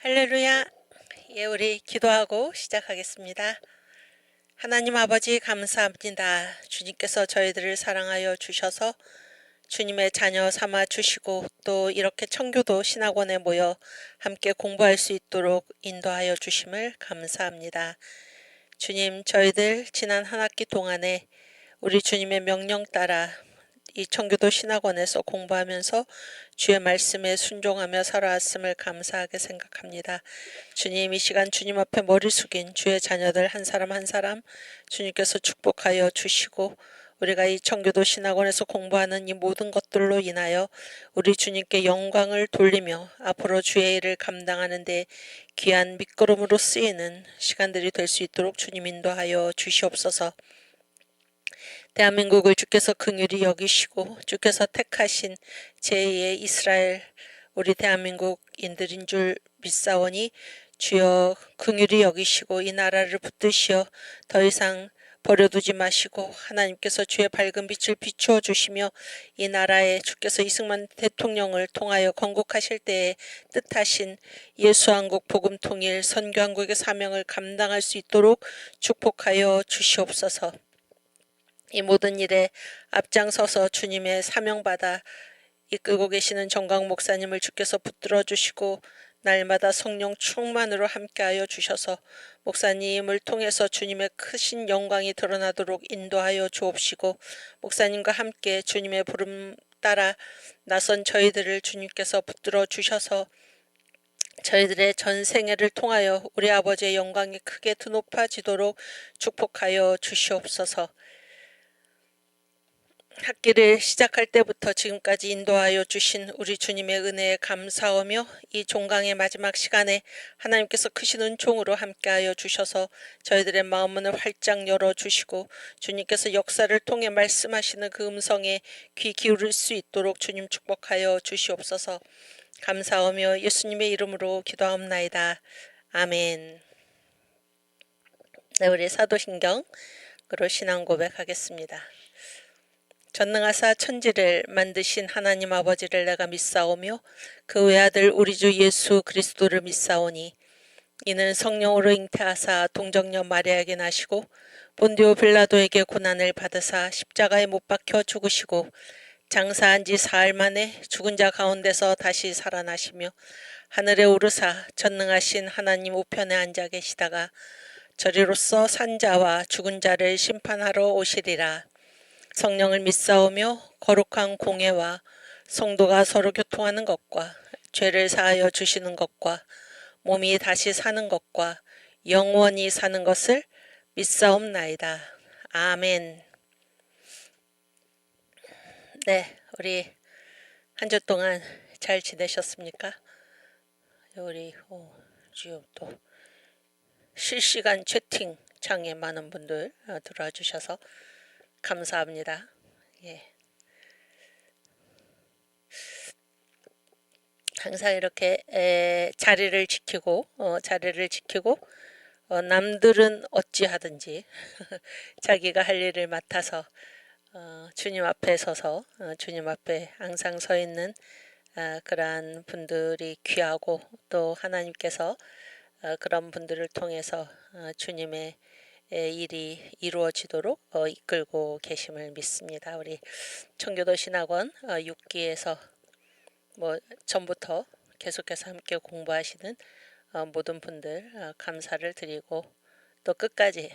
할렐루야. 예, 우리 기도하고 시작하겠습니다. 하나님 아버지 감사합니다. 주님께서 저희들을 사랑하여 주셔서 주님의 자녀 삼아 주시고 또 이렇게 청교도 신학원에 모여 함께 공부할 수 있도록 인도하여 주심을 감사합니다. 주님, 저희들 지난 한 학기 동안에 우리 주님의 명령 따라 이 청교도 신학원에서 공부하면서 주의 말씀에 순종하며 살아왔음을 감사하게 생각합니다. 주님, 이 시간 주님 앞에 머리 숙인 주의 자녀들 한 사람 한 사람 주님께서 축복하여 주시고 우리가 이 청교도 신학원에서 공부하는 이 모든 것들로 인하여 우리 주님께 영광을 돌리며 앞으로 주의 일을 감당하는 데 귀한 밑거름으로 쓰이는 시간들이 될 수 있도록 주님 인도하여 주시옵소서. 대한민국을 주께서 긍휼히 여기시고 주께서 택하신 제2의 이스라엘 우리 대한민국인들인 줄 믿사오니 주여 긍휼히 여기시고 이 나라를 붙드시어 더 이상 버려두지 마시고 하나님께서 주의 밝은 빛을 비추어 주시며 이 나라에 주께서 이승만 대통령을 통하여 건국하실 때에 뜻하신 예수한국 복음통일 선교한국의 사명을 감당할 수 있도록 축복하여 주시옵소서. 이 모든 일에 앞장서서 주님의 사명받아 이끌고 계시는 정광 목사님을 주께서 붙들어 주시고 날마다 성령 충만으로 함께하여 주셔서 목사님을 통해서 주님의 크신 영광이 드러나도록 인도하여 주옵시고 목사님과 함께 주님의 부름 따라 나선 저희들을 주님께서 붙들어 주셔서 저희들의 전 생애를 통하여 우리 아버지의 영광이 크게 드높아지도록 축복하여 주시옵소서. 학기를 시작할 때부터 지금까지 인도하여 주신 우리 주님의 은혜에 감사하며 이 종강의 마지막 시간에 하나님께서 크신 은총으로 함께하여 주셔서 저희들의 마음문을 활짝 열어주시고 주님께서 역사를 통해 말씀하시는 그 음성에 귀 기울일 수 있도록 주님 축복하여 주시옵소서. 감사하며 예수님의 이름으로 기도하옵나이다. 아멘. 네, 우리 사도신경으로 신앙 고백하겠습니다. 전능하사 천지를 만드신 하나님 아버지를 내가 믿사오며 그 외아들 우리 주 예수 그리스도를 믿사오니 이는 성령으로 잉태하사 동정녀 마리아에게 나시고 본디오 빌라도에게 고난을 받으사 십자가에 못 박혀 죽으시고 장사한 지 사흘 만에 죽은 자 가운데서 다시 살아나시며 하늘에 오르사 전능하신 하나님 우편에 앉아 계시다가 저리로서 산 자와 죽은 자를 심판하러 오시리라. 성령을 믿사오며 거룩한 공예와 성도가 서로 교통하는 것과 죄를 사하여 주시는 것과 몸이 다시 사는 것과 영원히 사는 것을 믿사옵나이다. 아멘. 네, 우리 한 주 동안 잘 지내셨습니까? 우리 지금 또 실시간 채팅창에 많은 분들 들어와 주셔서 감사합니다. 예. 항상 이렇게 자리를 지키고 남들은 어찌하든지 자기가 할 일을 맡아서 주님 앞에 서서 주님 앞에 항상 서 있는 그러한 분들이 귀하고 또 하나님께서 그런 분들을 통해서 주님의 일이 이루어지도록 이끌고 계심을 믿습니다. 우리 청교도 신학원 6기에서 전부터 계속해서 함께 공부하시는 모든 분들 감사를 드리고 또 끝까지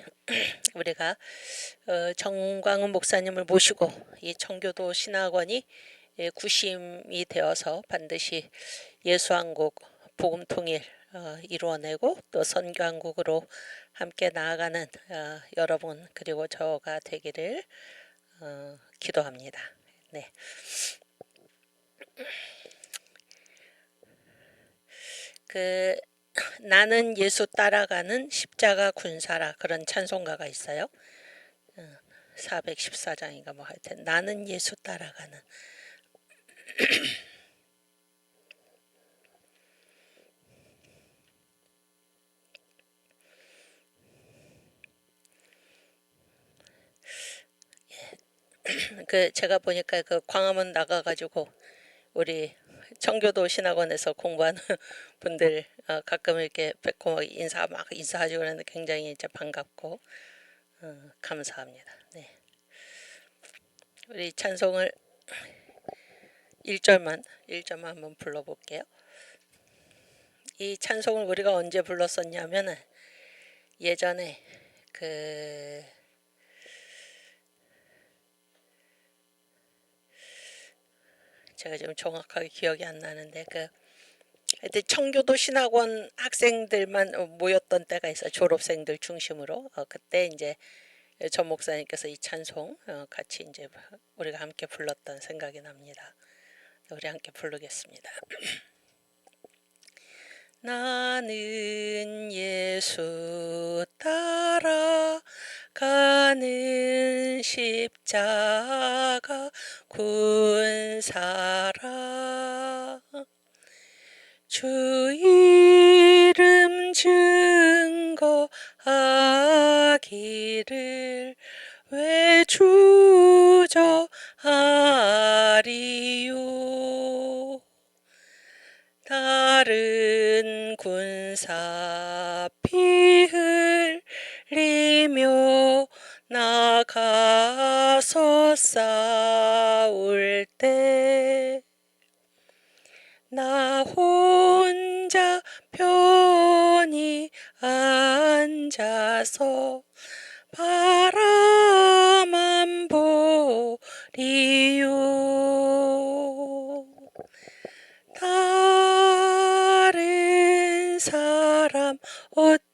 우리가 정광훈 목사님을 모시고 이 청교도 신학원이 구심이 되어서 반드시 예수한국 복음통일 이루어내고 또 선교한국으로 함께 나아가는 여러분 그리고 저가 되기를 기도합니다. 네. 나는 예수 따라가는 십자가 군사라 그런 찬송가가 있어요. 414장인가 뭐 하여튼 나는 예수 따라가는 제가 보니까 광화문 나가가지고 우리 청교도 신학원에서 공부하는 분들 가끔 이렇게 뵙고 인사하지 그러는데 굉장히 이제 반갑고 감사합니다. 네. 우리 찬송을 1절만 한번 불러볼게요. 이 찬송을 우리가 언제 불렀었냐면은 예전에 제가 지금 정확하게 기억이 안 나는데 하여튼 청교도 신학원 학생들만 모였던 때가 있어요. 졸업생들 중심으로. 그때 이제 전 목사님께서 이 찬송 같이 이제 우리가 함께 불렀던 생각이 납니다. 우리 함께 부르겠습니다. 나는 예수 따라가는 십자가 군사라 주 이름 증거하기를 왜 주저하리요 다른 군사 피 흘리며 나가서 싸울 때 나 혼자 편히 앉아서 바라만 보리요 다른 사람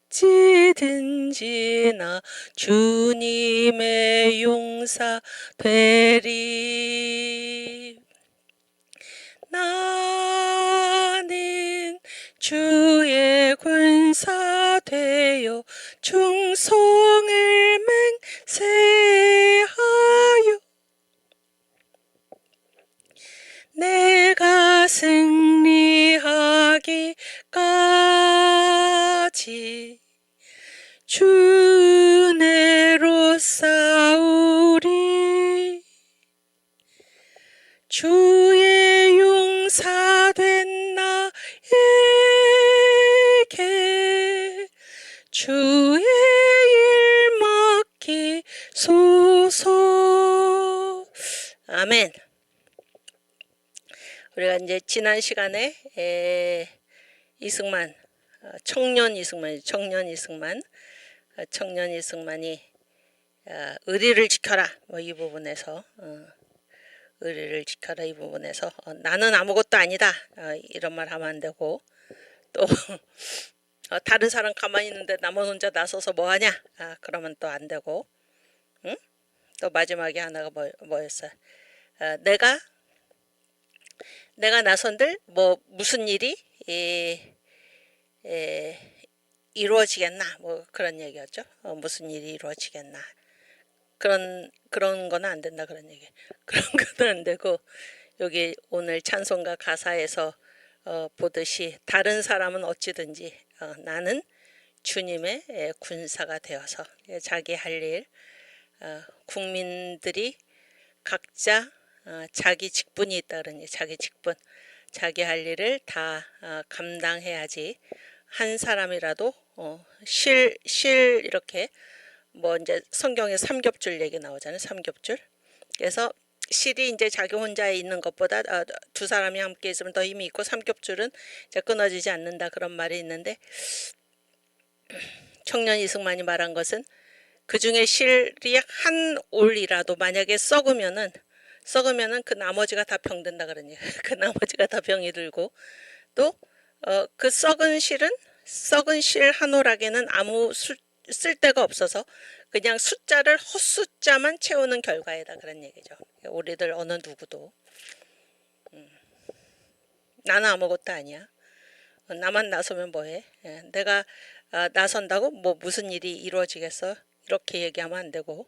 어찌든지 나 주님의 용사 되리 나는 주의 군사 되어 충성을 맹세하여 내가 승리하기까지 주 내로 싸우리 주의 용사된 나에게 주의 일 맡기소서. 아멘. 우리가 이제 지난 시간에 이승만 청년 이승만이 의리를 지켜라 뭐 이 부분에서 의리를 지켜라 이 부분에서 나는 아무것도 아니다 이런 말 하면 안 되고 또 다른 사람 가만히 있는데 나만 혼자 나서서 뭐하냐 그러면 또 안 되고 응? 또 마지막에 하나가 뭐였어? 내가 나선들 뭐 무슨 일이 이루어지겠나 뭐 그런 얘기였죠. 무슨 일이 이루어지겠나 그런 거는 안 된다 그런 얘기. 그런 거는 안 되고 여기 오늘 찬송가 가사에서 보듯이 다른 사람은 어찌든지 나는 주님의 군사가 되어서 자기 할 일 국민들이 각자 자기 직분이 있다 그러니 자기 할 일을 다 감당해야지 한 사람이라도 이렇게 뭐 이제 성경에 삼겹줄 얘기 나오잖아요. 삼겹줄. 그래서 실이 이제 자기 혼자 있는 것보다 두 사람이 함께 있으면 더 힘이 있고 삼겹줄은 이제 끊어지지 않는다 그런 말이 있는데 청년 이승만이 말한 것은 그 중에 실이 한 올이라도 만약에 썩으면은 그 나머지가 다 병든다 그러니 그 나머지가 다 병이 들고 또 그 썩은 실 한 올에게는 아무 쓸데가 없어서 그냥 헛숫자만 채우는 결과이다 그런 얘기죠. 우리들 어느 누구도 나는 아무것도 아니야. 나만 나서면 뭐해? 내가 나선다고 뭐 무슨 일이 이루어지겠어? 이렇게 얘기하면 안 되고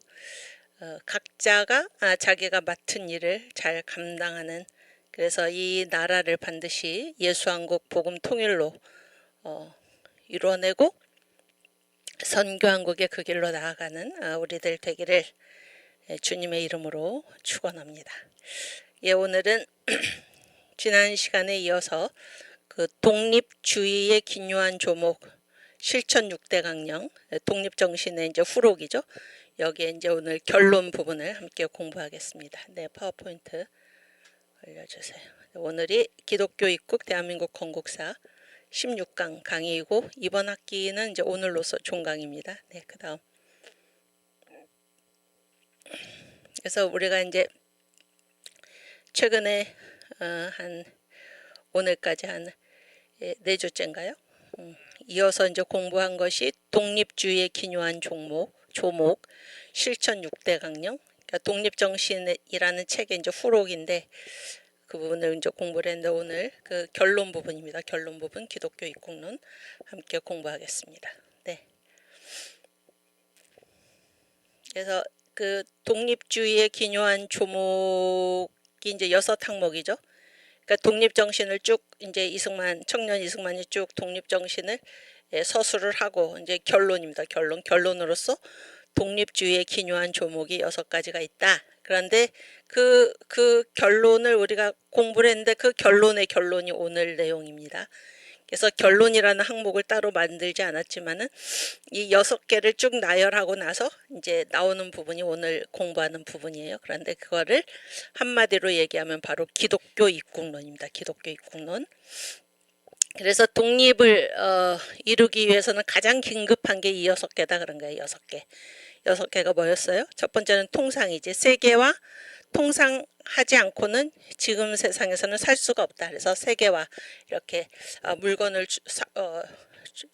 각자가 자기가 맡은 일을 잘 감당하는 그래서 이 나라를 반드시 예수한국 복음 통일로 이루어내고 선교한국의 그 길로 나아가는 우리들 되기를 주님의 이름으로 축원합니다. 오늘은 지난 시간에 이어서 그 독립주의의 기묘한 조목 실천 6대 강령 독립정신의 이제 후록이죠. 여기에 이제 오늘 결론 부분을 함께 공부하겠습니다. 네, 파워포인트 올려주세요. 오늘이 기독교 입국 대한민국 건국사 16강 강의이고 이번 학기는 이제 오늘로서 종강입니다. 네, 그 다음. 그래서 우리가 이제 최근에 한 오늘까지 한 4주째인가요? 이어서 이제 공부한 것이 독립주의의 기묘한 조목 실천 6대 강령, 그러니까 독립정신이라는 책의 이제 후록인데 그 부분을 이제 공부를 했는데 오늘 그 결론 부분입니다. 결론 부분 기독교 입국론 함께 공부하겠습니다. 네. 그래서 그 독립주의의 기묘한 조목이 이제 6항목이죠. 그러니까 독립정신을 쭉 이제 청년 이승만이 쭉 독립정신을 서술을 하고 이제 결론입니다. 결론으로서 독립주의의 기묘한 조목이 6가지가 있다. 그런데 그 결론을 우리가 공부를 했는데 그 결론이 오늘 내용입니다. 그래서 결론이라는 항목을 따로 만들지 않았지만은 이 6개를 쭉 나열하고 나서 이제 나오는 부분이 오늘 공부하는 부분이에요. 그런데 그거를 한마디로 얘기하면 바로 기독교 입국론입니다. 기독교 입국론. 그래서 독립을 이루기 위해서는 가장 긴급한 게 이 6개다 그런 거예요. 6개. 6개가 뭐였어요? 첫 번째는 통상이지. 세계와 통상하지 않고는 지금 세상에서는 살 수가 없다. 그래서 세계와 이렇게 물건을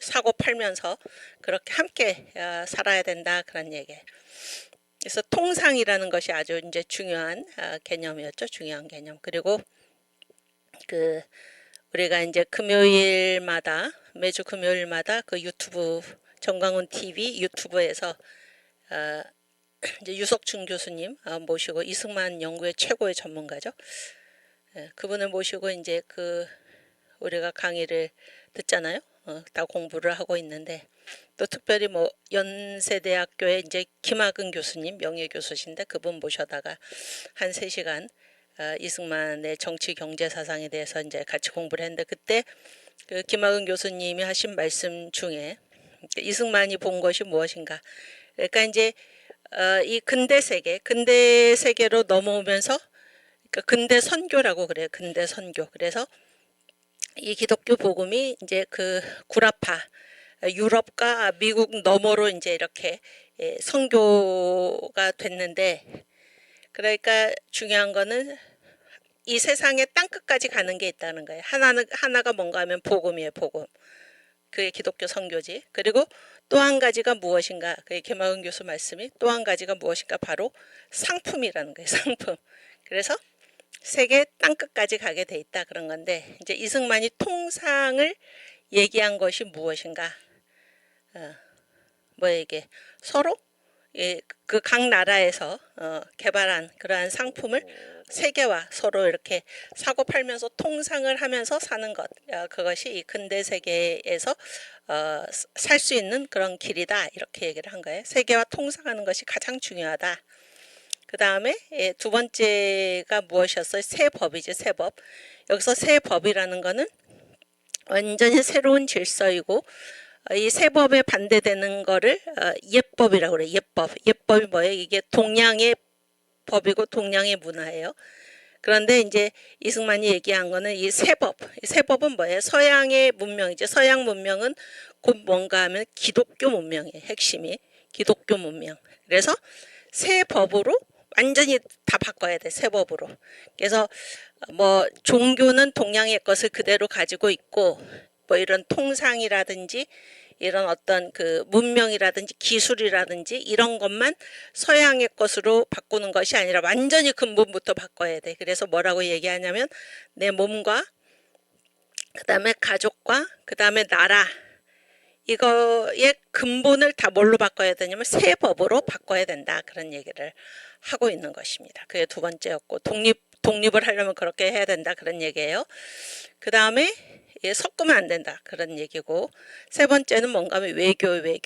사고 팔면서 그렇게 함께 살아야 된다 그런 얘기. 그래서 통상이라는 것이 아주 이제 중요한 개념이었죠. 중요한 개념. 그리고 그 우리가 이제 매주 금요일마다 그 유튜브 정광훈 TV 유튜브에서 이제 유석춘 교수님 모시고 이승만 연구의 최고의 전문가죠. 그분을 모시고 이제 우리가 강의를 듣잖아요. 다 공부를 하고 있는데 또 특별히 뭐 연세대학교의 이제 김학은 교수님 명예교수신데 그분 모셔다가 한 3시간 이승만의 정치 경제 사상에 대해서 이제 같이 공부를 했는데 그때 그 김학은 교수님이 하신 말씀 중에 이승만이 본 것이 무엇인가. 그러니까 이제 이 근대 세계로 넘어오면서 그러니까 근대 선교라고 그래요. 근대 선교. 그래서 이 기독교 복음이 이제 그 구라파 유럽과 미국 너머로 이제 이렇게 선교가 됐는데 그러니까 중요한 거는 이 세상의 땅끝까지 가는 게 있다는 거예요. 하나가 뭔가 하면 복음이에요. 복음. 그게 기독교 선교지. 그리고 또 한 가지가 무엇인가. 그게 김학은 교수 말씀이 또 한 가지가 무엇인가 바로 상품이라는 거예요. 상품. 그래서 세계 땅끝까지 가게 돼 있다 그런 건데 이제 이승만이 통상을 얘기한 것이 무엇인가. 이게 서로 그 각 나라에서 개발한 그러한 상품을 세계와 서로 이렇게 사고 팔면서 통상을 하면서 사는 것, 그것이 이 근대 세계에서 살 수 있는 그런 길이다 이렇게 얘기를 한 거예요. 세계와 통상하는 것이 가장 중요하다. 그 다음에 두 번째가 무엇이었어요? 세법이죠. 세법. 여기서 세법이라는 거는 완전히 새로운 질서이고 이 세법에 반대되는 거를 예법이라고 그래요. 예법이 뭐예요? 이게 동양의 법이고 동양의 문화예요. 그런데 이제 이승만이 얘기한 거는 이 세법은 뭐예요? 서양의 문명이죠. 서양 문명은 곧 뭔가 하면 기독교 문명이에요. 핵심이 기독교 문명. 그래서 세법으로 완전히 다 바꿔야 돼. 세법으로. 그래서 뭐 종교는 동양의 것을 그대로 가지고 있고 뭐 이런 통상이라든지 이런 어떤 그 문명이라든지 기술이라든지 이런 것만 서양의 것으로 바꾸는 것이 아니라 완전히 근본부터 바꿔야 돼. 그래서 뭐라고 얘기하냐면 내 몸과 그 다음에 가족과 그 다음에 나라 이거의 근본을 다 뭘로 바꿔야 되냐면 세법으로 바꿔야 된다. 그런 얘기를 하고 있는 것입니다. 그게 두 번째였고 독립을 하려면 그렇게 해야 된다. 그런 얘기예요. 그 다음에 섞으면 안 된다. 그런 얘기고 세 번째는 뭔가 하면 외교의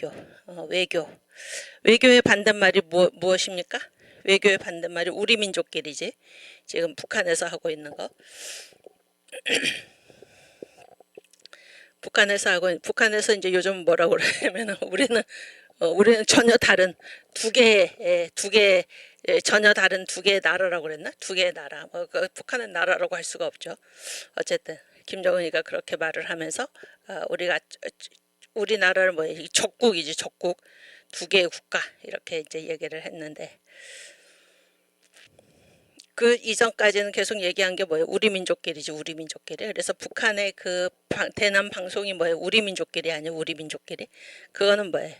반대말이 무엇입니까? 외교의 반대말이 우리 민족끼리지. 지금 북한에서 하고 있는 거. 북한에서 이제 요즘 뭐라고 그러냐면은 우리는 전혀 다른 두 개 전혀 다른 두 개의 나라라고 그랬나? 두 개의 나라. 북한은 나라라고 할 수가 없죠. 어쨌든 김정은이가 그렇게 말을 하면서 우리나라를 적국이지, 적국. 두 개의 국가 이렇게 이제 얘기를 했는데, 그 이전까지는 계속 얘기한 게 뭐예요? 우리 민족끼리지, 우리 민족끼리. 그래서 북한의 그 대남 방송이 뭐예요? 우리 민족끼리 아니에요? 우리 민족끼리. 그거는 뭐예요?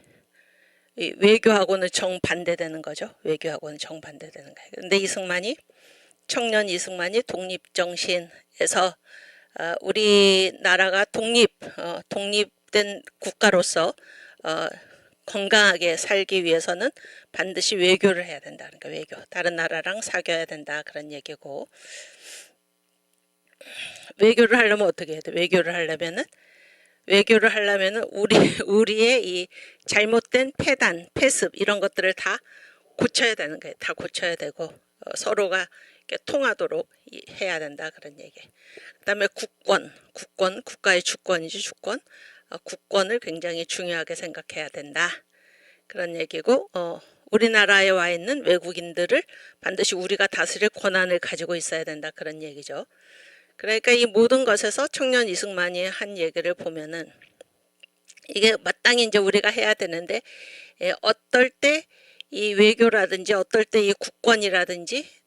이 외교하고는 정반대되는 거죠. 외교하고는 정반대되는 거예요. 근데 청년 이승만이 독립정신에서 우리나라가 독립된 국가로서 건강하게 살기 위해서는 반드시 외교를 해야 된다. 그러니까 외교. 다른 나라랑 사귀어야 된다. 그런 얘기고. 외교를 하려면 어떻게 해야 돼? 외교를 하려면은 우리의 이 잘못된 패습 이런 것들을 다 고쳐야 되는 거예요. 다 고쳐야 되고 서로가 이렇게 통하도록 해야 된다. 그런 얘기. 그다음에 국가의 주권이지, 주권. 국권을 굉장히 중요하게 생각해야 된다. 그런 얘기고, 우리나라에 와 있는 외국인들을 반드시 우리가 다스릴 권한을 가지고 있어야 된다. 그런 얘기죠. 그러니까 이 모든 것에서 청년 이승만이 한 얘기를 보면은 이게 마땅히 이제 우리가 해야 되는데, 어떨 때 이 외교라든지 어떨 때 이 국권이라든지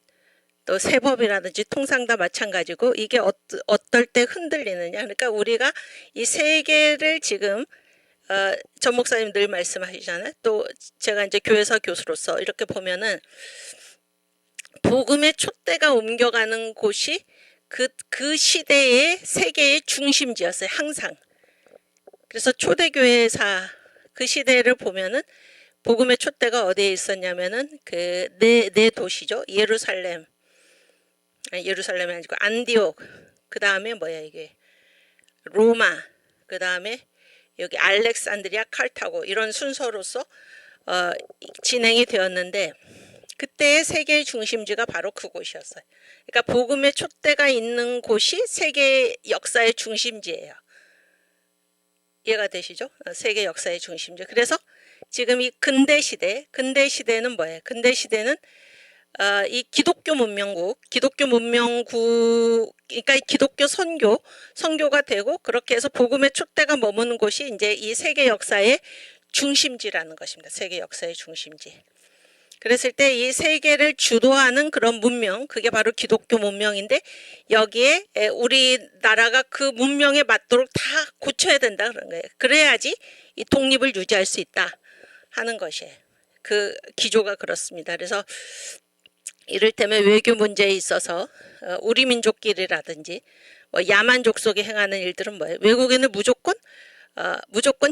또 세법이라든지 통상 다 마찬가지고, 이게 어떨 때 흔들리느냐. 그러니까 우리가 이 세계를 지금 전 목사님 늘 말씀하시잖아요. 또 제가 이제 교회사 교수로서 이렇게 보면은 복음의 촛대가 옮겨가는 곳이 그 시대의 세계의 중심지였어요. 항상. 그래서 초대교회사 그 시대를 보면은 복음의 촛대가 어디에 있었냐면은 그 네 도시죠. 예루살렘이 아니고 안디옥, 그 다음에 이게 로마, 그 다음에 여기 알렉산드리아, 카르타고, 이런 순서로서 진행이 되었는데, 그때의 세계의 중심지가 바로 그곳이었어요. 그러니까 복음의 촛대가 있는 곳이 세계 역사의 중심지예요. 이해가 되시죠? 세계 역사의 중심지. 그래서 지금 이 근대 시대는 뭐예요? 근대 시대는 이 기독교 문명국, 그러니까 기독교 선교가 되고, 그렇게 해서 복음의 촛대가 머무는 곳이 이제 이 세계 역사의 중심지라는 것입니다. 세계 역사의 중심지. 그랬을 때 이 세계를 주도하는 그런 문명, 그게 바로 기독교 문명인데, 여기에 우리나라가 그 문명에 맞도록 다 고쳐야 된다 그런 거예요. 그래야지 이 독립을 유지할 수 있다 하는 것이에요. 그 기조가 그렇습니다. 그래서 이를테면 외교 문제에 있어서 우리 민족끼리라든지 야만족 속에 행하는 일들은 뭐예요? 외국인을 무조건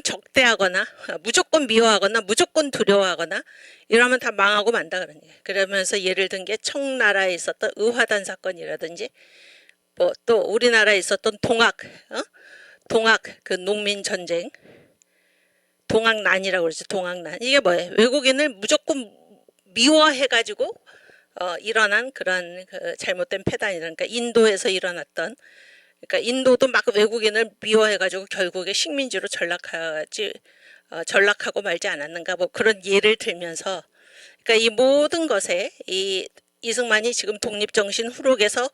적대하거나 무조건 미워하거나 무조건 두려워하거나 이러면 다 망하고 만다 그런 얘기예요. 그러면서 예를 든 게 청나라에 있었던 의화단 사건이라든지, 또 우리나라에 있었던 동학 그 농민 전쟁, 동학난이라고 그러죠. 동학난. 이게 뭐예요? 외국인을 무조건 미워해가지고 일어난 그런 그 잘못된 패단이라니까. 인도에서 일어났던, 그러니까 인도도 막 외국인을 미워해가지고 결국에 식민지로 전락하고 말지 않았는가, 그런 예를 들면서, 그러니까 이 모든 것에 이 이승만이 지금 독립정신 후록에서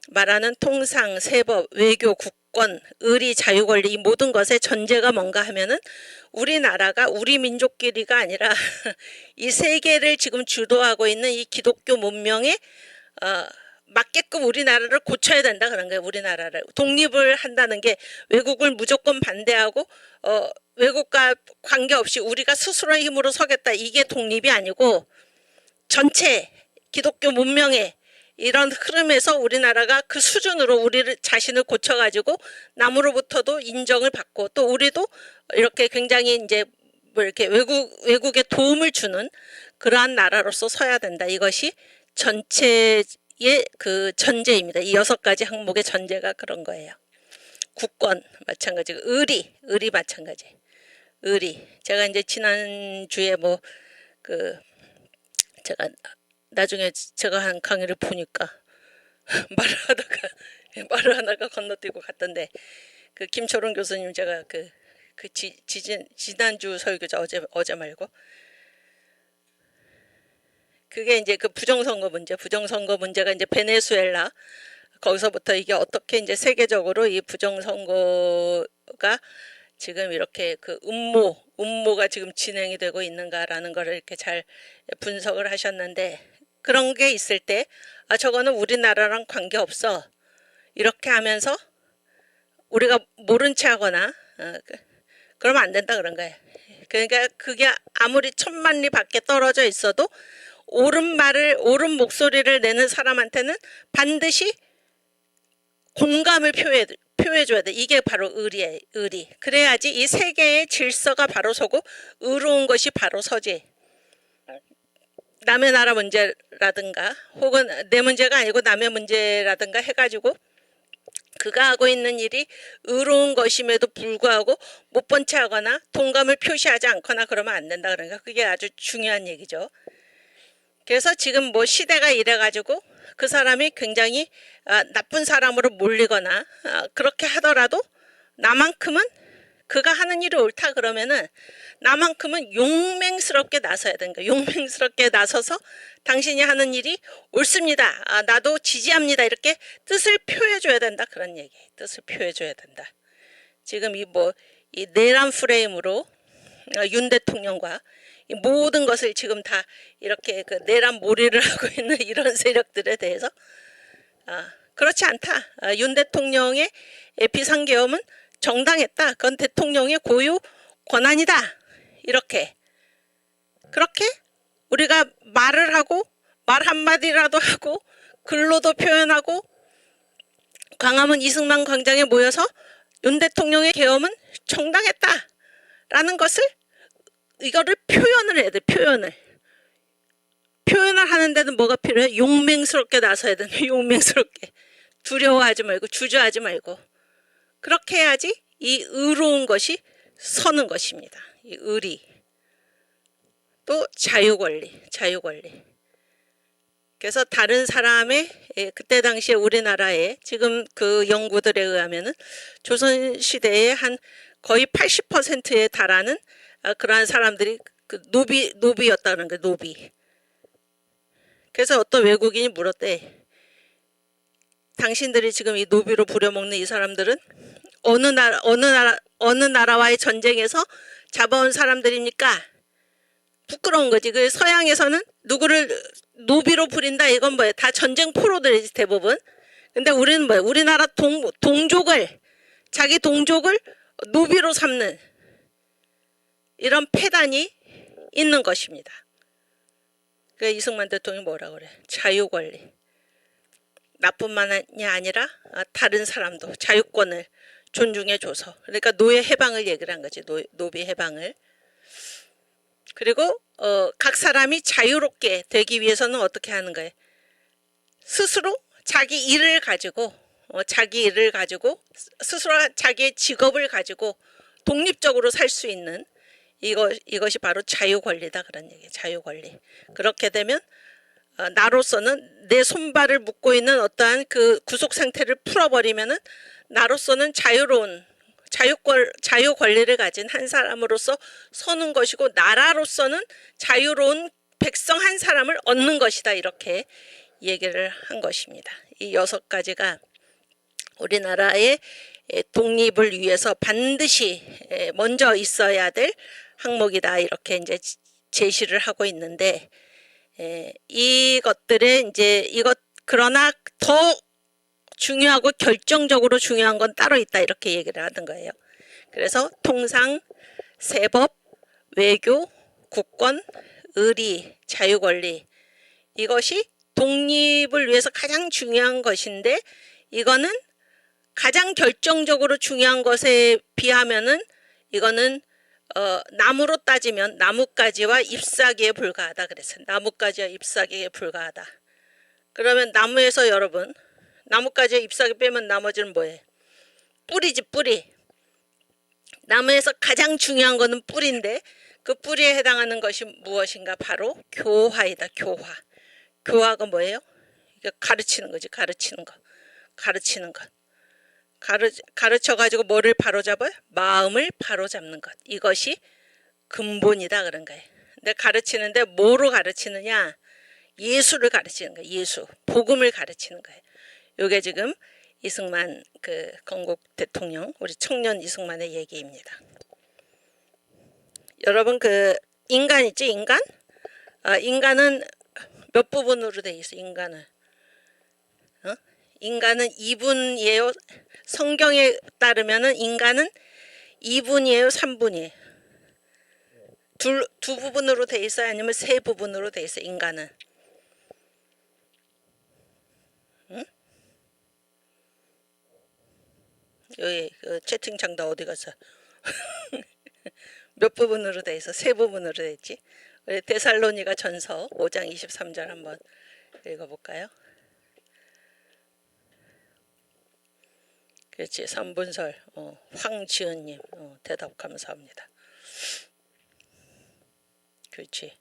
말하는 통상, 세법, 외교, 국권, 의리, 자유권리, 이 모든 것의 전제가 뭔가 하면은 우리나라가 우리 민족끼리가 아니라 이 세계를 지금 주도하고 있는 이 기독교 문명에 맞게끔 우리나라를 고쳐야 된다 그런 거예요. 우리나라를 독립을 한다는 게 외국을 무조건 반대하고 외국과 관계없이 우리가 스스로의 힘으로 서겠다, 이게 독립이 아니고, 전체 기독교 문명의 이런 흐름에서 우리나라가 그 수준으로 우리를 자신을 고쳐가지고 남으로부터도 인정을 받고, 또 우리도 이렇게 굉장히 이제 이렇게 외국에 도움을 주는 그러한 나라로서 서야 된다. 이것이 전체의 그 전제입니다. 이 6가지 항목의 전제가 그런 거예요. 국권 마찬가지고, 의리 마찬가지. 제가 이제 지난주에 제가 나중에 제가 한 강의를 보니까 말을 하다가 말을 하다가 건너뛰고 갔던데 그 김초롱 교수님 제가 지난주 설교자 어제 말고 그게 이제 그 부정선거 문제가 이제 베네수엘라 거기서부터 이게 어떻게 이제 세계적으로 이 부정선거가 지금 이렇게 그 음모가 지금 진행이 되고 있는가라는 거를 이렇게 잘 분석을 하셨는데 그런 게 있을 때 저거는 우리나라랑 관계없어 이렇게 하면서 우리가 모른 체 하거나 그러면 안 된다 그런 거예요. 그러니까 그게 아무리 천만 리 밖에 떨어져 있어도 옳은 목소리를 내는 사람한테는 반드시 공감을 표해줘야 돼. 이게 바로 의리예요. 의리. 그래야지 이 세계의 질서가 바로 서고 의로운 것이 바로 서지. 남의 나라 문제라든가 혹은 내 문제가 아니고 남의 문제라든가 해가지고 그가 하고 있는 일이 의로운 것임에도 불구하고 못 본 채 하거나 동감을 표시하지 않거나 그러면 안 된다. 그러니까 그게 아주 중요한 얘기죠. 그래서 지금 뭐 시대가 이래가지고 그 사람이 굉장히 나쁜 사람으로 몰리거나 그렇게 하더라도 나만큼은 그가 하는 일이 옳다 그러면은 나만큼은 용맹스럽게 나서야 되는 거예요. 용맹스럽게 나서서 당신이 하는 일이 옳습니다. 나도 지지합니다. 이렇게 뜻을 표해줘야 된다. 그런 얘기. 뜻을 표해줘야 된다. 지금 이 내란 프레임으로 윤 대통령과 이 모든 것을 지금 다 이렇게 그 내란 몰이를 하고 있는 이런 세력들에 대해서 그렇지 않다. 윤 대통령의 비상계엄은 정당했다. 그건 대통령의 고유 권한이다. 그렇게 우리가 말을 하고 말 한마디라도 하고 글로도 표현하고 광화문 이승만 광장에 모여서 윤 대통령의 계엄은 정당했다라는 것을 이거를 표현을 해야 돼. 표현을 하는 데는 뭐가 필요해? 용맹스럽게 나서야 되는 용맹스럽게 두려워하지 말고 주저하지 말고 그렇게 해야지 이 의로운 것이 서는 것입니다. 이 의리 또 자유권리 그래서 다른 사람의 그때 당시에 우리나라에 지금 그 연구들에 의하면은 조선시대에 한 거의 80%에 달하는 그러한 사람들이 그 노비였다는 거예요. 노비. 그래서 어떤 외국인이 물었대. 당신들이 지금 이 노비로 부려먹는 이 사람들은 어느 나라와의 전쟁에서 잡아온 사람들입니까? 부끄러운 거지. 그 서양에서는 누구를 노비로 부린다 이건 뭐예요? 다 전쟁 포로들이지 대부분. 근데 우리는 뭐예요? 우리나라 자기 동족을 노비로 삼는 이런 패단이 있는 것입니다. 그 이승만 대통령이 뭐라 그래? 자유권리. 나뿐만이 아니라 다른 사람도 자유권을 존중해줘서 그러니까 노예 해방을 얘기를 한 거지. 노비 해방을. 그리고 각 사람이 자유롭게 되기 위해서는 어떻게 하는 거예요? 스스로 자기 일을 가지고 스스로 자기의 직업을 가지고 독립적으로 살 수 있는 이것이 바로 자유권리다 그런 얘기예요. 자유권리. 그렇게 되면 나로서는 내 손발을 묶고 있는 어떠한 그 구속 상태를 풀어버리면은 나로서는 자유로운 자유 권리를 가진 한 사람으로서 서는 것이고 나라로서는 자유로운 백성 한 사람을 얻는 것이다 이렇게 얘기를 한 것입니다. 이 6가지가 우리나라의 독립을 위해서 반드시 먼저 있어야 될 항목이다 이렇게 이제 제시를 하고 있는데 이것들의 이제 그러나 더 중요하고 결정적으로 중요한 건 따로 있다 이렇게 얘기를 하는 거예요. 그래서 통상, 세법, 외교, 국권, 의리, 자유권리 이것이 독립을 위해서 가장 중요한 것인데 이거는 가장 결정적으로 중요한 것에 비하면은 이거는 나무로 따지면 나뭇가지와 잎사귀에 불과하다 그랬어요. 나뭇가지와 잎사귀에 불과하다. 그러면 나무에서 여러분 나뭇가지와 잎사귀 빼면 나머지는 뭐예요? 뿌리지 뿌리. 나무에서 가장 중요한 거는 뿌리인데 그 뿌리에 해당하는 것이 무엇인가? 바로 교화이다. 교화. 교화가 뭐예요? 이게 가르치는 거지. 가르치는 거. 가르치는 것. 가르쳐 가지고 뭐를 바로잡아요? 마음을 바로잡는 것. 이것이 근본이다 그런 거예요. 근데 가르치는데 뭐로 가르치느냐? 예수를 가르치는 거예요. 예수. 복음을 가르치는 거예요. 요게 지금 이승만 그 건국 대통령, 우리 청년 이승만의 얘기입니다. 여러분 그 인간 있지? 인간? 인간은 몇 부분으로 돼 있어? 인간은 인간은 이분이에요. 성경에 따르면은 인간은 2분이에요, 3분이에요. 두 부분으로 돼 있어요, 아니면 세 부분으로 돼 있어요, 인간은. 응? 여기 그 채팅창도 어디 갔어? 몇 부분으로 돼 있어? 세 부분으로 돼 있지. 우리 데살로니가 전서 5장 23절 한번 읽어볼까요? 그렇지, 3분설. 황지은님 대답 감사합니다. 그렇지.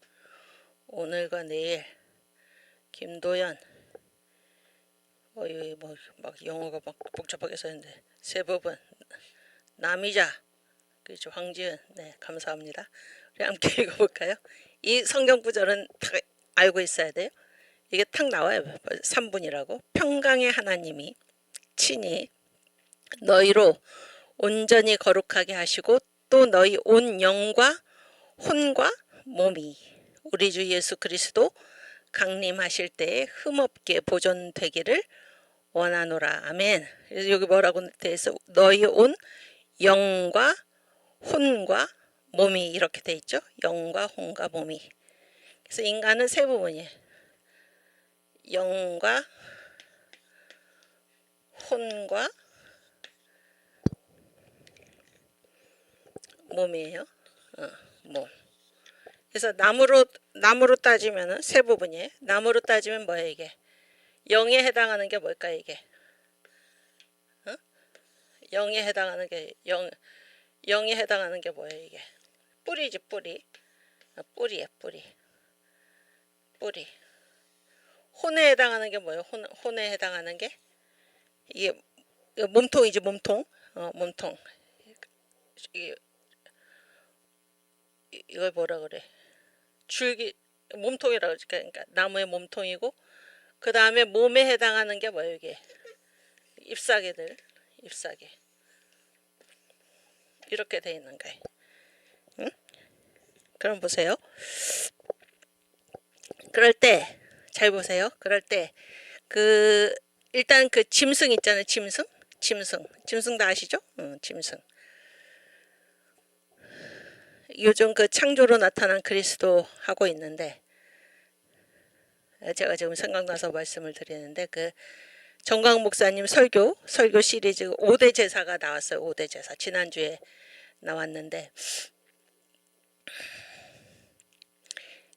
오늘과 내일 김도연 여기 막 영어가 막 복잡하게 써있는데 세 부분 남이자 그렇죠. 황지은 네 감사합니다. 우리 함께 읽어볼까요? 이 성경 구절은 다 알고 있어야 돼요. 이게 탁 나와요. 3분이라고. 평강의 하나님이 친히 너희로 온전히 거룩하게 하시고 또 너희 온 영과 혼과 몸이 우리 주 예수 그리스도 강림하실 때에 흠없게 보존되기를 원하노라. 아멘. 그래서 여기 뭐라고 돼 있어? 너희 온 영과 혼과 몸이 이렇게 돼 있죠. 영과 혼과 몸이. 그래서 인간은 세 부분이에요. 영과 혼과 몸이에요. 몸. 그래서 나무로 따지면은 세 부분이에요. 나무로 따지면 뭐예요 이게? 영에 해당하는 게 뭘까 이게? 영에 해당하는 게 영에 해당하는 게 뭐예요 이게? 뿌리지 뿌리. 뿌리에 뿌리. 뿌리. 혼에 해당하는 게 뭐예요? 혼에 해당하는 게 이게 몸통이지 몸통. 몸통. 이걸 뭐라 그래? 줄기 몸통이라고 그러지. 그러니까 나무의 몸통이고 그 다음에 몸에 해당하는 게 뭐예요 이게? 잎사귀들. 잎사귀. 이렇게 돼 있는 거예요. 응? 그럼 보세요. 그럴 때 잘 보세요. 그럴 때 일단 그 짐승 있잖아요. 짐승 다 아시죠? 짐승. 요즘 그 창조로 나타난 그리스도 하고 있는데 제가 지금 생각나서 말씀을 드리는데 그 정광 목사님 설교 시리즈 5대 제사가 나왔어요. 5대 제사 지난주에 나왔는데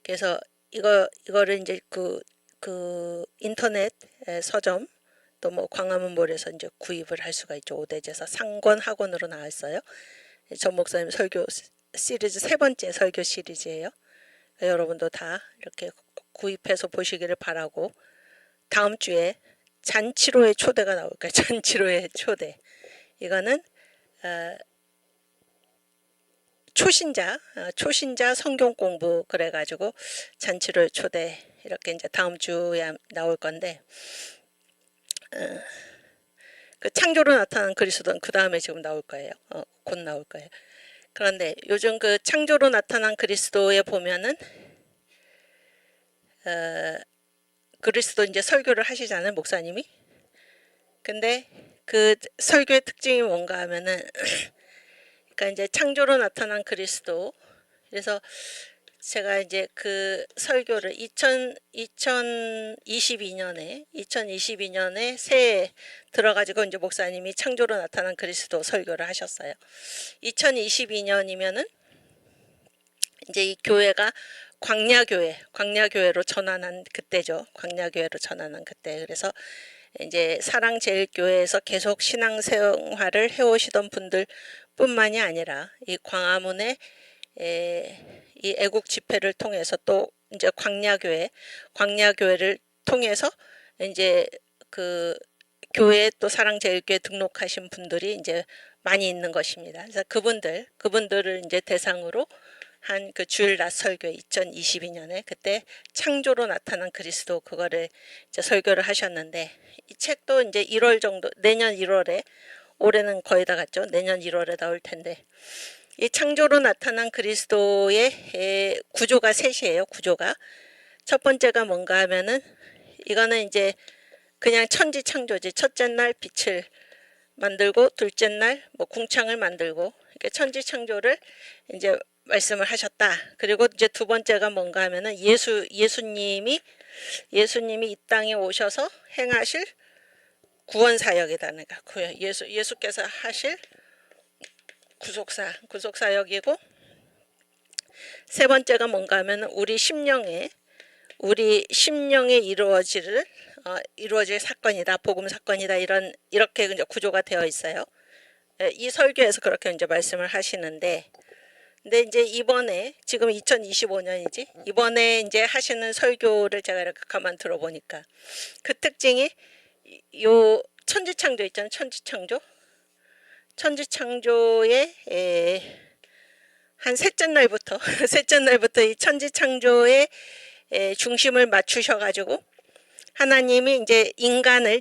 그래서 이거를 이제 그 인터넷 서점 또 뭐 광화문몰에서 이제 구입을 할 수가 있죠. 5대 제사 상권 학원으로 나왔어요. 전 목사님 설교 시리즈 세 번째 설교 시리즈예요. 여러분도 다 이렇게 구입해서 보시기를 바라고 다음 주에 잔치로의 초대가 나올 거예요. 잔치로의 초대. 이거는 초신자 성경 공부 그래가지고 잔치로의 초대 이렇게 이제 다음 주에 나올 건데 그 창조로 나타난 그리스도는 그 다음에 지금 나올 거예요. 곧 나올 거예요. 그런데 요즘 그 창조로 나타난 그리스도에 보면은 그리스도 이제 설교를 하시잖아요, 목사님이. 근데 그 설교의 특징이 뭔가 하면은 그러니까 이제 창조로 나타난 그리스도. 그래서 제가 이제 그 설교를 2022년에 새해 들어가지고 이제 목사님이 창조로 나타난 그리스도 설교를 하셨어요. 2022년이면은 이제 이 교회가 광야교회로 전환한 그때죠. 광야교회로 전환한 그때. 그래서 이제 사랑제일교회에서 계속 신앙생활을 해오시던 분들뿐만이 아니라 이 광화문에 이 애국 집회를 통해서 또 이제 광야교회를 통해서 이제 그 교회에 또 사랑제일교회 등록하신 분들이 이제 많이 있는 것입니다. 그래서 그분들을 이제 대상으로 한 그 주일 낮 설교 2022년에 그때 창조로 나타난 그리스도 그거를 이제 설교를 하셨는데 이 책도 이제 1월 정도 내년 1월에 올해는 거의 다 갔죠. 내년 1월에 나올 텐데 이 창조로 나타난 그리스도의 구조가 셋이에요. 구조가 첫 번째가 뭔가 하면은 이거는 이제 그냥 천지창조지. 첫째 날 빛을 만들고 둘째 날 뭐 궁창을 만들고 이렇게 천지창조를 이제 말씀을 하셨다. 그리고 이제 두 번째가 뭔가 하면은 예수님이 이 땅에 오셔서 행하실 구원 사역이다는 거. 예수께서 하실 구속 사역이고 세 번째가 뭔가 하면은 우리 심령에 이루어질 사건이다. 복음 사건이다. 이렇게 이제 구조가 되어 있어요. 이 설교에서 그렇게 이제 말씀을 하시는데 근데 이제 이번에 지금 2025년이지 이번에 이제 하시는 설교를 제가 이렇게 가만 들어보니까 그 특징이 요 천지창조 있잖아요. 천지창조의 한 셋째 날부터 이 천지창조의 중심을 맞추셔가지고 하나님이 이제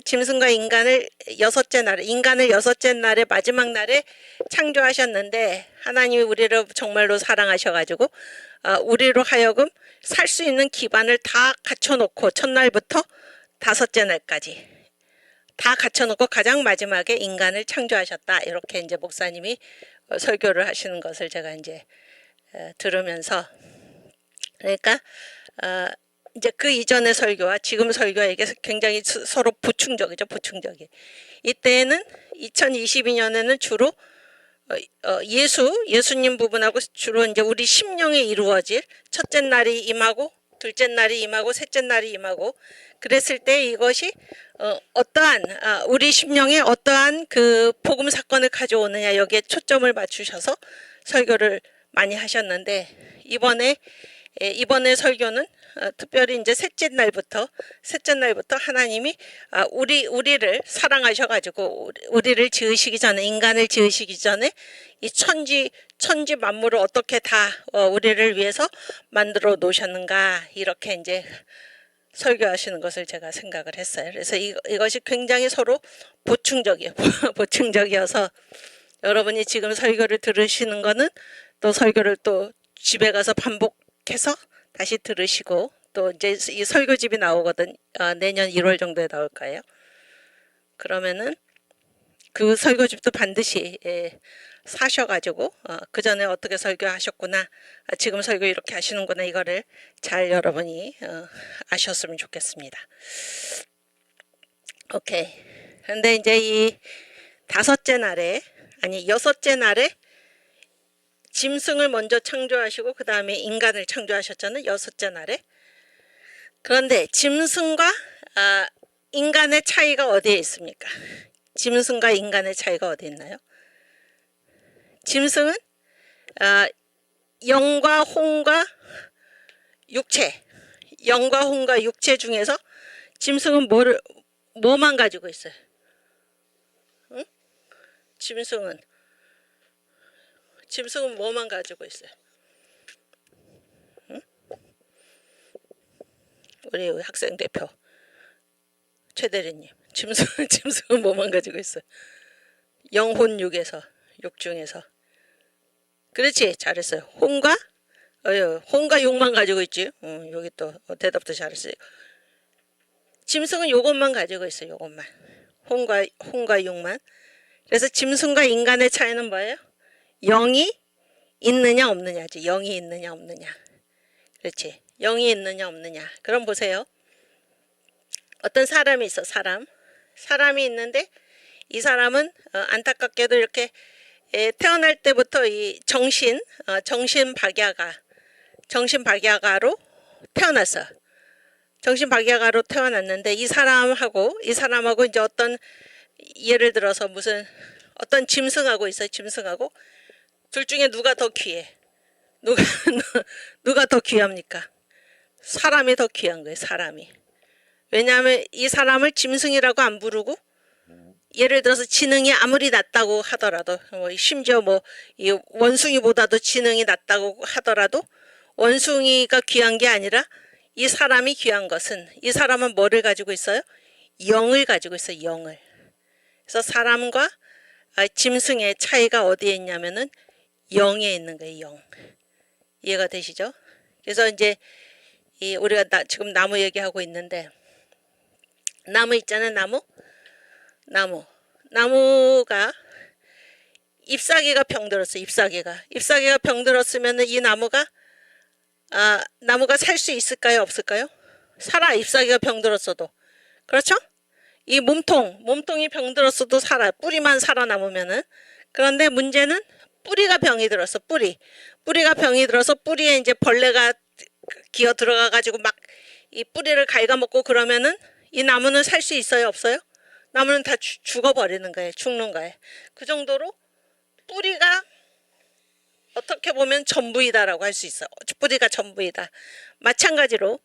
짐승과 인간을 여섯째 날에 마지막 날에 창조하셨는데 하나님이 우리를 정말로 사랑하셔가지고 우리로 하여금 살 수 있는 기반을 다 갖춰놓고 첫날부터 다섯째 날까지 다 갖춰놓고 가장 마지막에 인간을 창조하셨다. 이렇게 이제 목사님이 설교를 하시는 것을 제가 이제 들으면서 그러니까 이제 그 이전의 설교와 지금 설교가 이게 굉장히 서로 보충적이죠. 이때는 2022년에는 주로 예수님 부분하고 주로 이제 우리 심령에 이루어질 첫째 날이 임하고 둘째 날이 임하고 셋째 날이 임하고 그랬을 때 이것이 어떠한 우리 심령에 어떠한 그 복음 사건을 가져오느냐 여기에 초점을 맞추셔서 설교를 많이 하셨는데 이번에 설교는 특별히 이제 셋째 날부터 하나님이 우리를 사랑하셔가지고 우리를 지으시기 전에 인간을 지으시기 전에 이 천지 만물을 어떻게 다 우리를 위해서 만들어 놓으셨는가 이렇게 이제 설교하시는 것을 제가 생각을 했어요. 그래서 이것이 굉장히 서로 보충적이어서 여러분이 지금 설교를 들으시는 거는 또 설교를 또 집에 가서 반복해서 다시 들으시고 또 이제 이 설교집이 나오거든. 내년 1월 정도에 나올 거예요. 그러면은 그 설교집도 반드시 사셔가지고 그 전에 어떻게 설교하셨구나 지금 설교 이렇게 하시는구나 이거를 잘 여러분이 아셨으면 좋겠습니다. 오케이. 근데 이제 이 여섯째 날에 짐승을 먼저 창조하시고 그 다음에 인간을 창조하셨잖아요. 여섯째 날에. 그런데 짐승과 인간의 차이가 어디에 있습니까? 짐승과 인간의 차이가 어디 있나요? 짐승은 영과 혼과 육체 중에서 짐승은 뭐만 가지고 있어요? 응? 짐승은 뭐만 가지고 있어요? 응? 우리 학생 대표 최대리님 짐승은 뭐만 가지고 있어요? 영혼 육 중에서 그렇지 잘했어요. 혼과 육만 가지고 있지. 여기 또 대답도 잘했어요. 짐승은 요것만 가지고 있어요. 요것만 혼과 육만. 그래서 짐승과 인간의 차이는 뭐예요? 영이 있느냐 없느냐지. 영이 있느냐 없느냐. 그렇지. 영이 있느냐 없느냐. 그럼 보세요. 어떤 사람이 있어. 사람이 있는데 이 사람은 안타깝게도 이렇게 태어날 때부터 이 정신 박야가로 태어났어. 정신 박야가로 태어났는데 이 사람하고 이제 어떤 예를 들어서 무슨 어떤 짐승하고 있어요. 짐승하고 둘 중에 누가 더 귀해? 누가 더 귀합니까? 사람이 더 귀한 거예요. 사람이. 왜냐하면 이 사람을 짐승이라고 안 부르고 예를 들어서 지능이 아무리 낮다고 하더라도 심지어 이 원숭이보다도 지능이 낮다고 하더라도 원숭이가 귀한 게 아니라 이 사람이 귀한 것은 이 사람은 뭐를 가지고 있어요? 영을 가지고 있어요. 영을. 그래서 사람과 짐승의 차이가 어디에 있냐면은 영에 있는 거예요. 영. 이해가 되시죠? 그래서 이제 우리가 지금 나무 얘기하고 있는데 나무 있잖아요. 나무가 잎사귀가 병들었어요. 잎사귀가 병들었으면 이 나무가 살 수 있을까요? 없을까요? 살아. 잎사귀가 병들었어도. 그렇죠? 이 몸통이 병들었어도 살아. 뿌리만 살아남으면은. 그런데 문제는 뿌리가 병이 들었어. 뿌리가 병이 들어서 뿌리에 이제 벌레가 기어 들어가 가지고 막 이 뿌리를 갉아먹고 그러면은 이 나무는 살 수 있어요? 없어요? 나무는 다 죽어버리는 거예요. 죽는 거예요. 그 정도로 뿌리가 어떻게 보면 전부이다라고 할 수 있어. 뿌리가 전부이다. 마찬가지로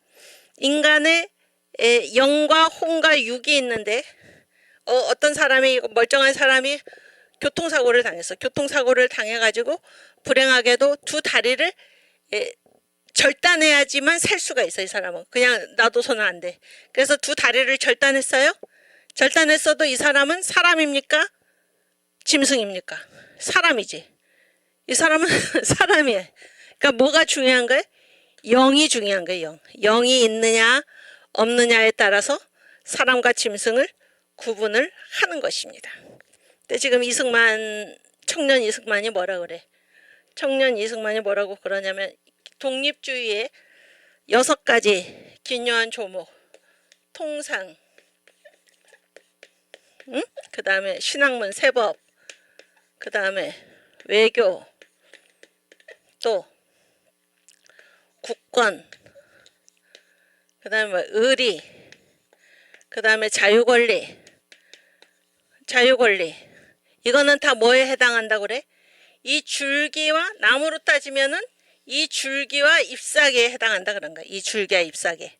인간의 영과 혼과 육이 있는데 어떤 사람이 멀쩡한 사람이 교통사고를 당했어. 교통사고를 당해가지고 불행하게도 두 다리를 절단해야지만 살 수가 있어. 이 사람은 그냥 놔둬서는 안 돼. 그래서 두 다리를 절단했어요. 절단했어도 이 사람은 사람입니까? 짐승입니까? 사람이지. 이 사람은 사람이에요. 그러니까 뭐가 중요한 거예요? 영이 중요한 거예요. 영이 있느냐 없느냐에 따라서 사람과 짐승을 구분을 하는 것입니다. 근데 지금 청년 이승만이 뭐라 그래? 청년 이승만이 뭐라고 그러냐면 독립주의의 6가지 기묘한 조목, 통상, 그 다음에 신학문, 세법, 그 다음에 외교, 또 국권, 그 다음에 의리, 그 다음에 자유권리. 이거는 다 뭐에 해당한다고 그래? 이 줄기와 나무로 따지면은 이 줄기와 잎사귀에 해당한다 그런 거야. 이 줄기와 잎사귀.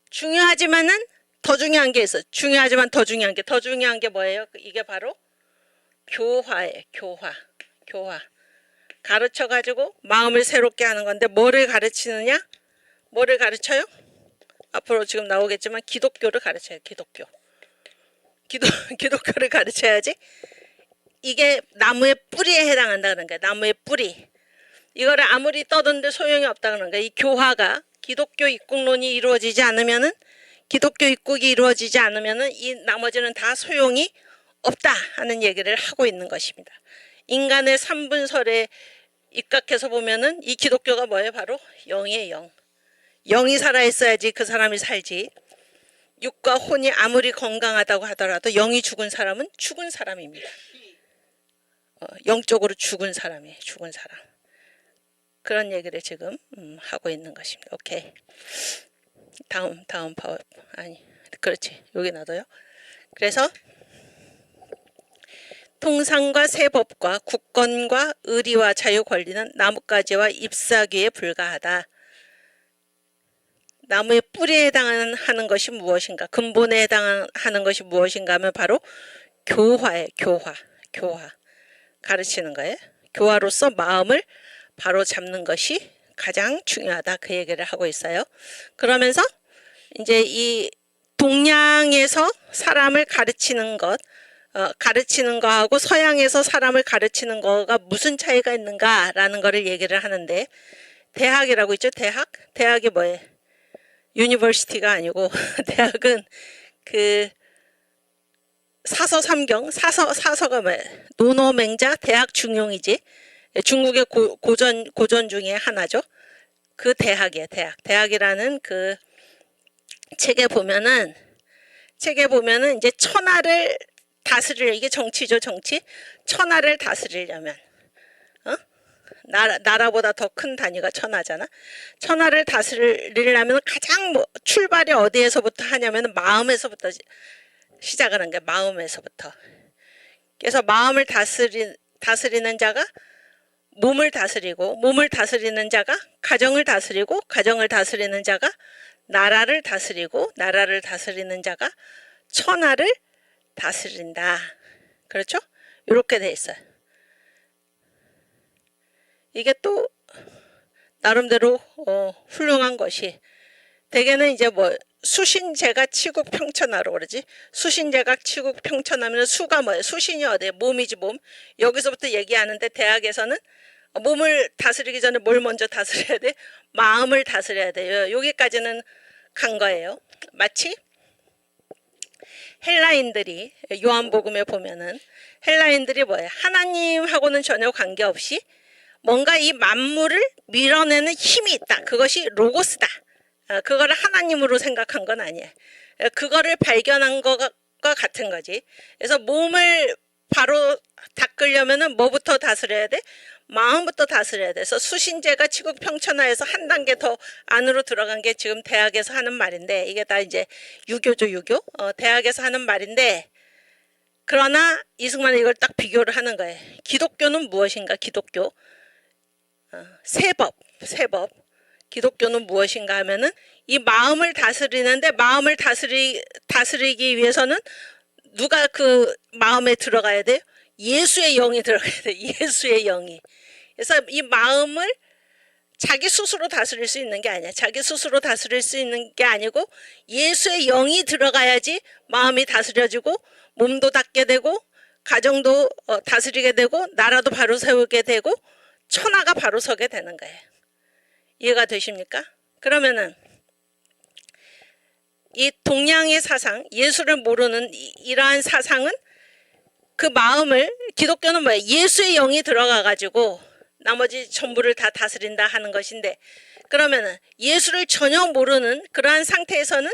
중요하지만은 더 중요한 게 있어. 중요하지만 더 중요한 게 뭐예요? 이게 바로 교화예요. 교화. 가르쳐가지고 마음을 새롭게 하는 건데 뭐를 가르치느냐? 뭐를 가르쳐요? 앞으로 지금 나오겠지만 기독교를 가르쳐요. 기독교를 가르쳐야지. 이게 나무의 뿌리에 해당한다는 거야. 나무의 뿌리. 이거를 아무리 떠든데 소용이 없다는 거야. 이 교화가 기독교 입국론이 이루어지지 않으면은 기독교 입국이 이루어지지 않으면은 이 나머지는 다 소용이 없다 하는 얘기를 하고 있는 것입니다. 인간의 3분설에 입각해서 보면은 이 기독교가 뭐예요? 바로 영이에요. 영이 살아있어야지 그 사람이 살지. 육과 혼이 아무리 건강하다고 하더라도 영이 죽은 사람은 죽은 사람입니다. 영적으로 죽은 사람이에요. 죽은 사람. 그런 얘기를 지금 하고 있는 것입니다. 오케이. 다음 파워. 그렇지. 여기 놔둬요. 그래서 통상과 세법과 국권과 의리와 자유 권리는 나뭇가지와 잎사귀에 불과하다. 나무의 뿌리에 해당하는 것이 무엇인가? 근본에 해당하는 것이 무엇인가 하면 바로 교화예요. 교화. 가르치는 거예요. 교화로서 마음을 바로 잡는 것이 가장 중요하다. 그 얘기를 하고 있어요. 그러면서 이제 이 동양에서 사람을 가르치는 거하고 서양에서 사람을 가르치는 거가 무슨 차이가 있는가라는 거를 얘기를 하는데 대학이라고 있죠. 대학이 뭐예요? 유니버시티가 아니고 대학은 그 사서삼경, 사서가 뭐예요? 논어맹자, 대학 중용이지. 중국의 고전 중에 하나죠. 그 대학이에요. 대학이라는 그 책에 보면은 이제 천하를 이게 정치죠. 정치. 천하를 다스리려면 나라보다 더 큰 단위가 천하잖아. 천하를 다스리려면 가장 출발이 어디에서부터 하냐면 마음에서부터 시작을 한 거야. 마음에서부터. 그래서 마음을 다스리는 자가 몸을 다스리고 몸을 다스리는 자가 가정을 다스리고 가정을 다스리는 자가 나라를 다스리고 나라를 다스리는 자가 천하를 다스린다. 그렇죠? 이렇게 돼 있어요. 이게 또 나름대로 훌륭한 것이, 대개는 이제 뭐 수신제각 치국 평천하로 그러지. 수신제각 치국 평천하면 수가 뭐예요? 수신이 어디에? 몸이지 몸. 여기서부터 얘기하는데 대학에서는 몸을 다스리기 전에 뭘 먼저 다스려야 돼? 마음을 다스려야 돼요. 여기까지는 간 거예요. 마치 헬라인들이 요한복음에 보면은 헬라인들이 뭐예요? 하나님하고는 전혀 관계없이 뭔가 이 만물을 밀어내는 힘이 있다. 그것이 로고스다. 그거를 하나님으로 생각한 건 아니에요. 그거를 발견한 것과 같은 거지. 그래서 몸을 바로 닦으려면은 뭐부터 다스려야 돼? 마음부터 다스려야 돼. 그래서 수신제가 치국 평천하에서 한 단계 더 안으로 들어간 게 지금 대학에서 하는 말인데, 이게 다 이제 유교죠, 유교. 대학에서 하는 말인데, 그러나 이승만은 이걸 딱 비교를 하는 거예요. 기독교는 무엇인가? 기독교. 세법. 기독교는 무엇인가 하면은 이 마음을 다스리는데, 마음을 다스리기 위해서는 누가 그 마음에 들어가야 돼요? 예수의 영이 들어가야 돼요. 예수의 영이. 그래서 이 마음을 자기 스스로 다스릴 수 있는 게 아니야. 자기 스스로 다스릴 수 있는 게 아니고 예수의 영이 들어가야지 마음이 다스려지고 몸도 닦게 되고 가정도 다스리게 되고 나라도 바로 세우게 되고 천하가 바로 서게 되는 거예요. 이해가 되십니까? 그러면은 이 동양의 사상, 예수를 모르는 이러한 사상은 그 마음을, 기독교는 뭐예요? 예수의 영이 들어가 가지고 나머지 전부를 다 다스린다 하는 것인데, 그러면은 예수를 전혀 모르는 그러한 상태에서는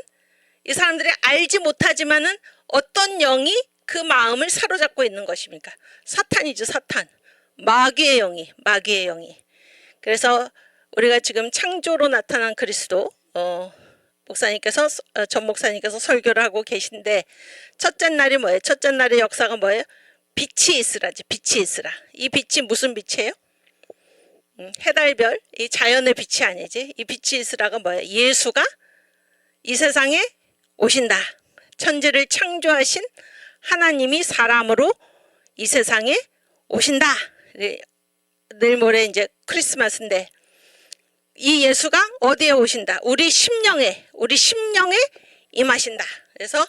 이 사람들이 알지 못하지만은 어떤 영이 그 마음을 사로잡고 있는 것입니까? 사탄이죠, 사탄. 마귀의 영이. 그래서 우리가 지금 창조로 나타난 그리스도, 전 목사님께서 설교를 하고 계신데, 첫째 날이 뭐예요? 첫째 날의 역사가 뭐예요? 빛이 있으라지. 빛이 있으라. 이 빛이 무슨 빛이에요? 해달별, 이 자연의 빛이 아니지. 이 빛이 있으라가 뭐예요? 예수가 이 세상에 오신다. 천지를 창조하신 하나님이 사람으로 이 세상에 오신다. 내일 모레 이제 크리스마스인데, 이 예수가 어디에 오신다? 우리 심령에 임하신다. 그래서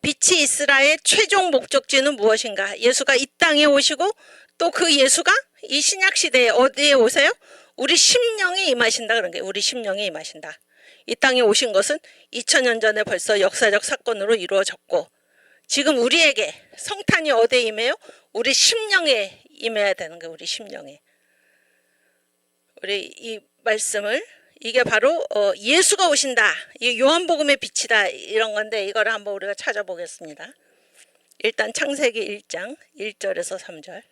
빛이 있으라의 최종 목적지는 무엇인가? 예수가 이 땅에 오시고, 또 그 예수가 이 신약 시대에 어디에 오세요? 우리 심령에 임하신다. 그런 게 우리 심령에 임하신다. 이 땅에 오신 것은 2000년 전에 벌써 역사적 사건으로 이루어졌고, 지금 우리에게 성탄이 어디에 임해요? 우리 심령에 임해야 되는 거예요. 우리 심령에. 우리 이 말씀을, 이게 바로 예수가 오신다, 이 요한복음의 빛이다, 이런 건데, 이거를 한번 우리가 찾아보겠습니다. 일단 창세기 1장 1절에서 3절.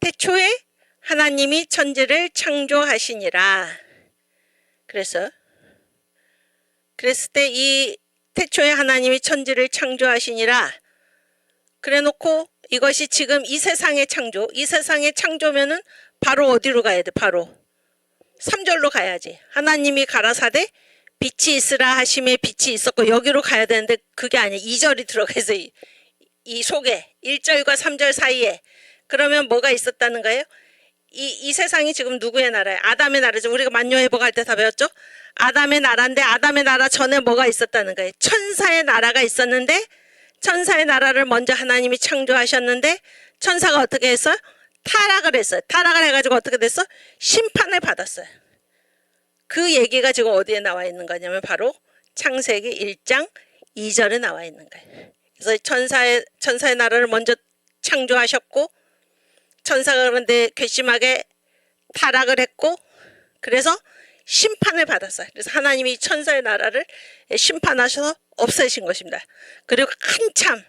태초에 하나님이 천지를 창조하시니라. 그랬을 때 이 태초에 하나님이 천지를 창조하시니라 그래 놓고, 이것이 지금 이 세상의 창조, 이 세상의 창조면은 바로 어디로 가야 돼? 바로 3절로 가야지. 하나님이 가라사대 빛이 있으라 하심에 빛이 있었고, 여기로 가야 되는데 그게 아니야. 2절이 들어가 있어. 이 속에 1절과 3절 사이에. 그러면 뭐가 있었다는 거예요? 이 세상이 지금 누구의 나라예요? 아담의 나라죠. 우리가 만유회복할 때 다 배웠죠? 아담의 나라인데, 아담의 나라 전에 뭐가 있었다는 거예요? 천사의 나라가 있었는데, 천사의 나라를 먼저 하나님이 창조하셨는데, 천사가 어떻게 했어요? 타락을 했어요. 타락을 해가지고 어떻게 됐어? 심판을 받았어요. 그 얘기가 지금 어디에 나와 있는 거냐면 바로 창세기 1장 2절에 나와 있는 거예요. 그래서 천사의 나라를 먼저 창조하셨고, 천사가 그런데 괘씸하게 타락을 했고, 그래서 심판을 받았어요. 그래서 하나님이 천사의 나라를 심판하셔서 없애신 것입니다. 그리고 한참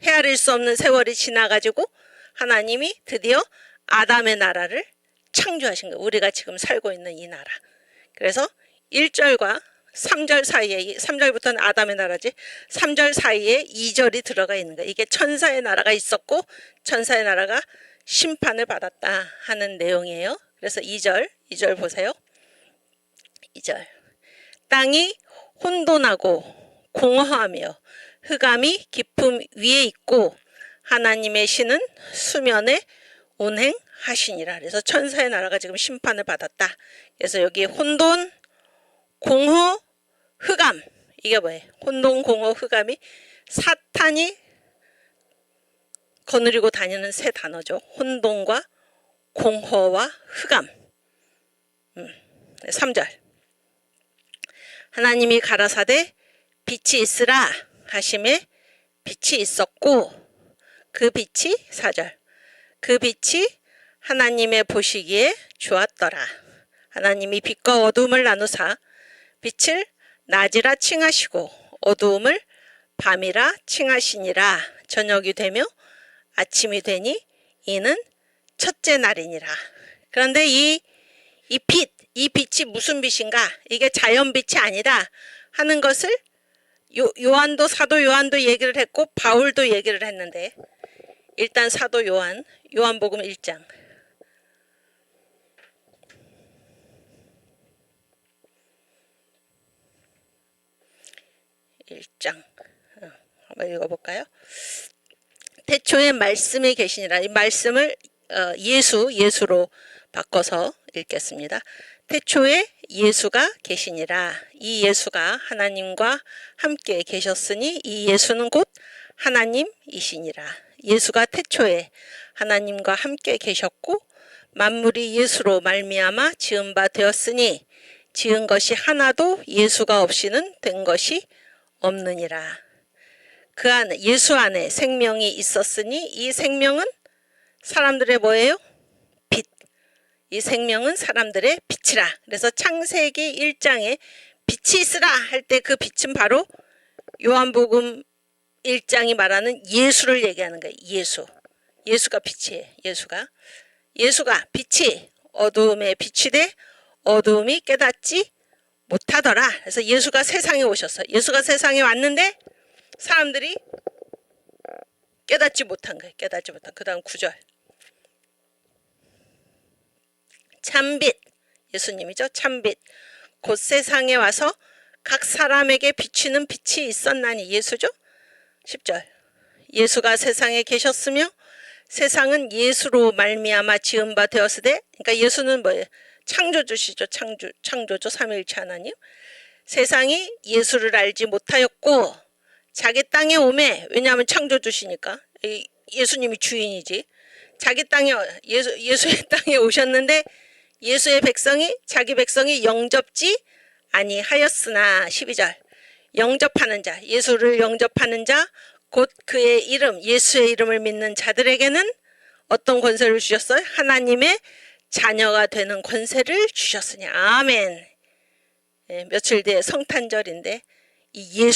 헤아릴 수 없는 세월이 지나가지고 하나님이 드디어 아담의 나라를 창조하신 거예요. 우리가 지금 살고 있는 이 나라. 그래서 1절과 3절 사이에, 3절부터는 아담의 나라지, 3절 사이에 2절이 들어가 있는 거예요. 이게 천사의 나라가 있었고, 천사의 나라가 심판을 받았다 하는 내용이에요. 그래서 2절 보세요. 2절. 땅이 혼돈하고 공허하며 흑암이 깊음 위에 있고 하나님의 신은 수면에 운행하시니라. 그래서 천사의 나라가 지금 심판을 받았다. 그래서 여기 혼돈, 공허, 흑암, 이게 뭐예요? 혼돈, 공허, 흑암이 사탄이 거느리고 다니는 세 단어죠. 혼돈과 공허와 흑암. 3절. 하나님이 가라사대 빛이 있으라 하심에 빛이 있었고 그 빛이 4절. 그 빛이 하나님의 보시기에 좋았더라. 하나님이 빛과 어두움을 나누사 빛을 낮이라 칭하시고 어두움을 밤이라 칭하시니라. 저녁이 되며 아침이 되니 이는 첫째 날이니라. 그런데 이 빛이 무슨 빛인가? 이게 자연빛이 아니다 하는 것을 사도 요한도 얘기를 했고 바울도 얘기를 했는데, 일단 사도 요한복음 1장 1장 한번 읽어볼까요? 태초에 말씀이 계시니라. 이 말씀을 예수로 바꿔서 읽겠습니다. 태초에 예수가 계시니라. 이 예수가 하나님과 함께 계셨으니 이 예수는 곧 하나님이시니라. 예수가 태초에 하나님과 함께 계셨고 만물이 예수로 말미암아 지은 바 되었으니 지은 것이 하나도 예수가 없이는 된 것이 없느니라. 그 안에 예수 안에 생명이 있었으니 이 생명은 사람들의 뭐예요? 빛. 이 생명은 사람들의 빛이라. 그래서 창세기 1장에 빛이 있으라 할 때 그 빛은 바로 요한복음 1장이 말하는 예수를 얘기하는 거예요. 예수가 빛이에요. 예수가 빛이 어두움에 빛이 돼 어두움이 깨닫지 못하더라. 그래서 예수가 세상에 오셨어요. 예수가 세상에 왔는데 사람들이 깨닫지 못한 거예요. 그 다음 9절. 참빛, 예수님이죠. 참빛. 곧 세상에 와서 각 사람에게 비추는 빛이 있었나니, 예수죠. 10절. 예수가 세상에 계셨으며 세상은 예수로 말미암아 지은 바 되었으되, 그러니까 예수는 뭐예요? 창조주시죠. 창조주 삼위일체 하나님. 세상이 예수를 알지 못하였고 자기 땅에 오매, 왜냐하면 창조주시니까 예수님이 주인이지. 예수의 땅에 오셨는데 자기 백성이 영접지 아니하였으나 12절. 영접하는 자, 예수를 영접하는 자, 곧 그의 이름, 예수의 이름을 믿는 자들에게는 어떤 권세를 주셨어요? 하나님의 자녀가 되는 권세를 주셨으니. 아멘. 며칠 뒤에 성탄절인데 이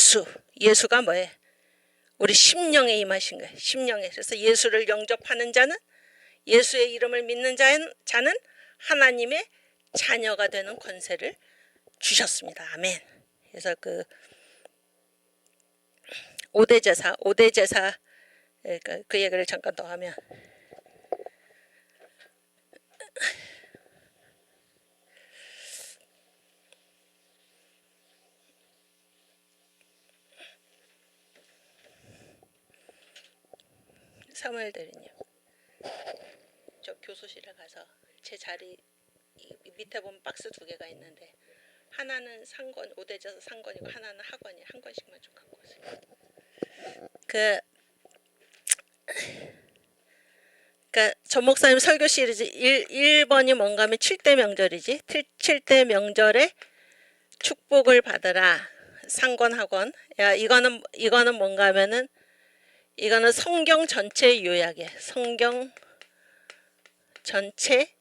예수가 뭐예요? 우리 심령에 임하신 거예요. 심령에. 그래서 예수를 영접하는 자는, 예수의 이름을 믿는 자는 하나님의 자녀가 되는 권세를 주셨습니다. 아멘. 그래서 그 5대 제사 그 얘기를 잠깐 더 하면, 사무엘 대리님, 저 교수실에 가서 제 자리 밑에 보면 박스 2개가 있는데 하나는 상권, 5대 제사 상권이고 하나는 학원이에요. 한 권씩만 좀 갖고 오세요. 그러니까 전 목사님 설교 시리즈 1번이 뭔가 하면 7대 명절이지. 7대 명절에 축복을 받으라. 상권 학원. 야, 이거는 뭔가 하면은 이거는 성경 전체 요약이에요. 성경 전체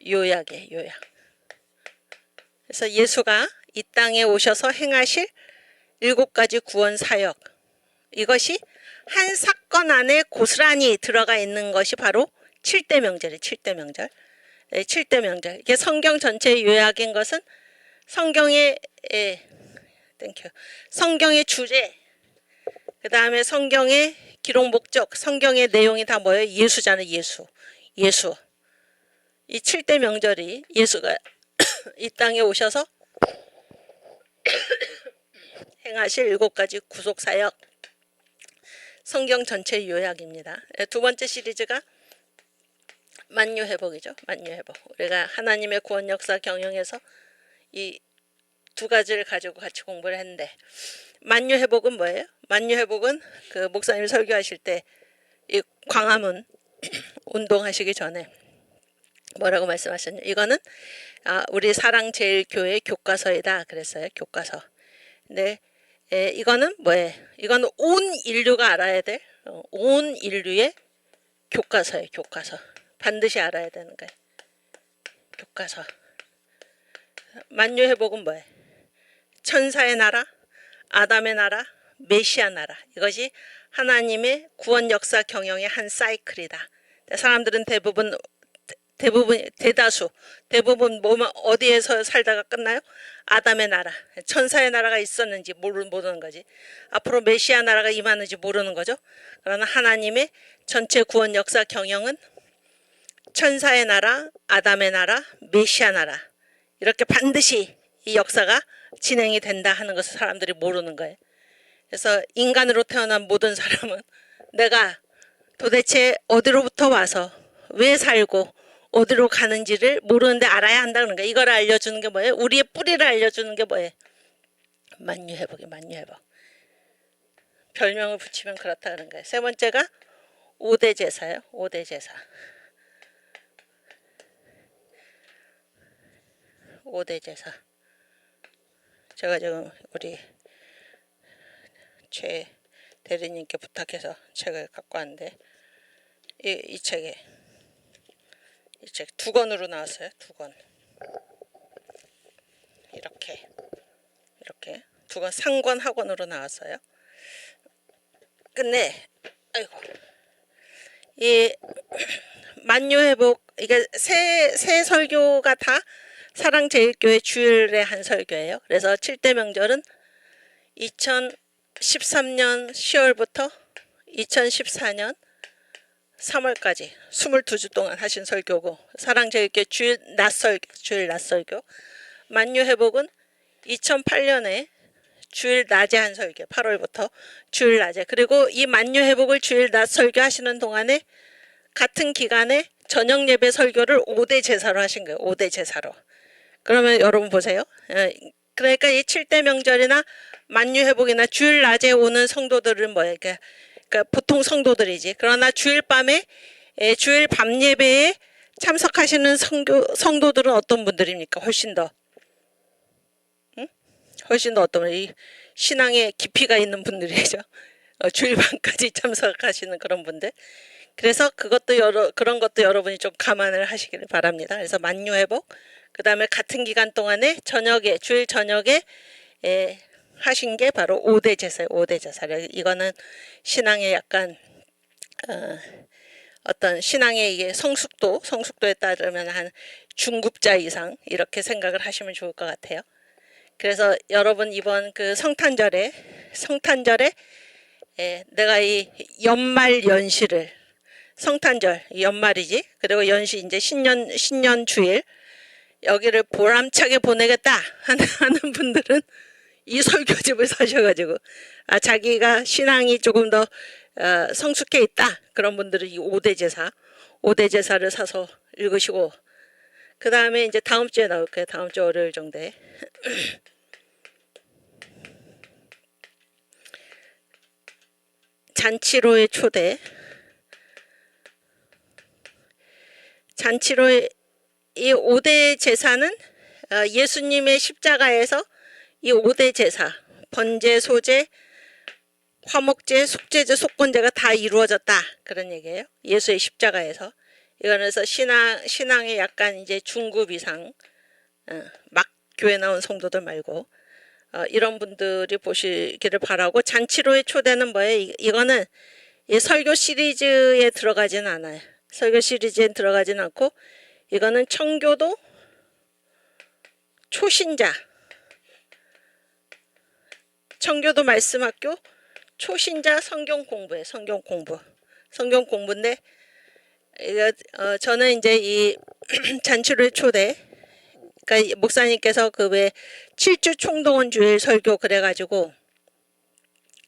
요약이에요. 요약. 그래서 예수가 이 땅에 오셔서 행하실 7가지 구원 사역, 이것이 한 사건 안에 고스란히 들어가 있는 것이 바로 7대 명절이에요. 7대 명절. 7대 명절. 이게 성경 전체 요약인 것은 성경의 주제, 그 다음에 성경의 기록 목적, 성경의 내용이 다 뭐예요? 예수잖아요. 예수. 예수. 이 7대 명절이 예수가 이 땅에 오셔서 행하실 7가지 구속사역, 성경 전체 요약입니다. 두 번째 시리즈가 만유회복이죠. 만유회복. 우리가 하나님의 구원 역사 경영에서 이 2가지를 가지고 같이 공부를 했는데, 만유회복은 뭐예요? 만유회복은 그 목사님이 설교하실 때 이 광화문 운동하시기 전에 뭐라고 말씀하셨냐? 이거는 우리 사랑제일교회 교과서이다 그랬어요. 교과서. 근데 이거는 뭐예요? 이거는 온 인류가 알아야 될 온 인류의 교과서예요. 교과서. 반드시 알아야 되는 거예요. 교과서. 만유회복은 뭐예요? 천사의 나라, 아담의 나라, 메시아 나라. 이것이 하나님의 구원 역사 경영의 한 사이클이다. 사람들은 대부분 뭐만 어디에서 살다가 끝나요? 아담의 나라, 천사의 나라가 있었는지 모르는 거지. 앞으로 메시아 나라가 임하는지 모르는 거죠. 그러나 하나님의 전체 구원 역사 경영은 천사의 나라, 아담의 나라, 메시아 나라, 이렇게 반드시 이 역사가 진행이 된다 하는 것을 사람들이 모르는 거예요. 그래서 인간으로 태어난 모든 사람은 내가 도대체 어디로부터 와서 왜 살고 어디로 가는지를 모르는데 알아야 한다는 거예요. 이걸 알려주는 게 뭐예요? 우리의 뿌리를 알려주는 게 뭐예요? 만유회복이 만유회복. 별명을 붙이면 그렇다는 거예요. 세 번째가 5대 제사예요. 5대 제사. 5대 제사. 제가 지금 우리 최 대리님께 부탁해서 책을 갖고 왔는데 이 책에 이 책 2권으로 나왔어요. 2권. 이렇게 2권 상권 학원으로 나왔어요. 근데 아이고 이 만유회복 이게 새 설교가 다 사랑제일교회 주일의 한 설교예요. 그래서 7대 명절은 2013년 10월부터 2014년 3월까지 22주 동안 하신 설교고, 사랑제일교회 주일 낮설교. 만유회복은 2008년에 주일 낮에 한 설교, 8월부터 주일 낮에. 그리고 이 만유회복을 주일 낮 설교 하시는 동안에 같은 기간에 저녁 예배 설교를 5대 제사로 하신 거예요. 5대 제사로. 그러면 여러분 보세요. 그러니까 이 7대 명절이나 만유회복이나 주일 낮에 오는 성도들은 뭐예요? 그러니까 보통 성도들이지. 그러나 주일 밤에 주일 밤 예배에 참석하시는 성도들은 어떤 분들입니까? 훨씬 더 어떤 분, 이 신앙에 깊이가 있는 분들이죠. 주일 밤까지 참석하시는 그런 분들. 그래서 그런 것도 여러분이 좀 감안을 하시길 바랍니다. 그래서 만유회복, 그 다음에 같은 기간 동안에 주일 저녁에 하신 게 바로 5대 제사예요. 5대 제사. 이거는 신앙의 약간 어떤 신앙의 이게 성숙도에 따르면 한 중급자 이상 이렇게 생각을 하시면 좋을 것 같아요. 그래서 여러분 이번 그 성탄절에 내가 이 연말 연시를, 성탄절 연말이지, 그리고 연시 이제 신년 주일 여기를 보람차게 보내겠다 하는 분들은 이 설교집을 사셔가지고 자기가 신앙이 조금 더 성숙해 있다 그런 분들은 이 5대 제사를 사서 읽으시고, 그 다음에 이제 다음 주에 나올 거예요. 다음 주 월요일 정도에 잔치로의 초대. 잔치로의 이 5대 제사는 예수님의 십자가에서 이 5대 제사, 번제, 소제, 화목제, 속죄제, 속건제가 다 이루어졌다 그런 얘기예요. 예수의 십자가에서. 이거는 그래서 신앙의 약간 이제 중급 이상, 막 교회 나온 성도들 말고 이런 분들이 보시기를 바라고, 잔치로의 초대는 뭐예요? 이거는 이 설교 시리즈에 들어가지는 않아요. 설교 시리즈에 들어가지는 않고, 이거는 청교도 초신자, 청교도 말씀학교 초신자 성경 공부에 성경 공부인데 저는 이제 이 잔치를 초대, 그러니까 목사님께서 그 왜 7주 총동원 주일 설교 그래가지고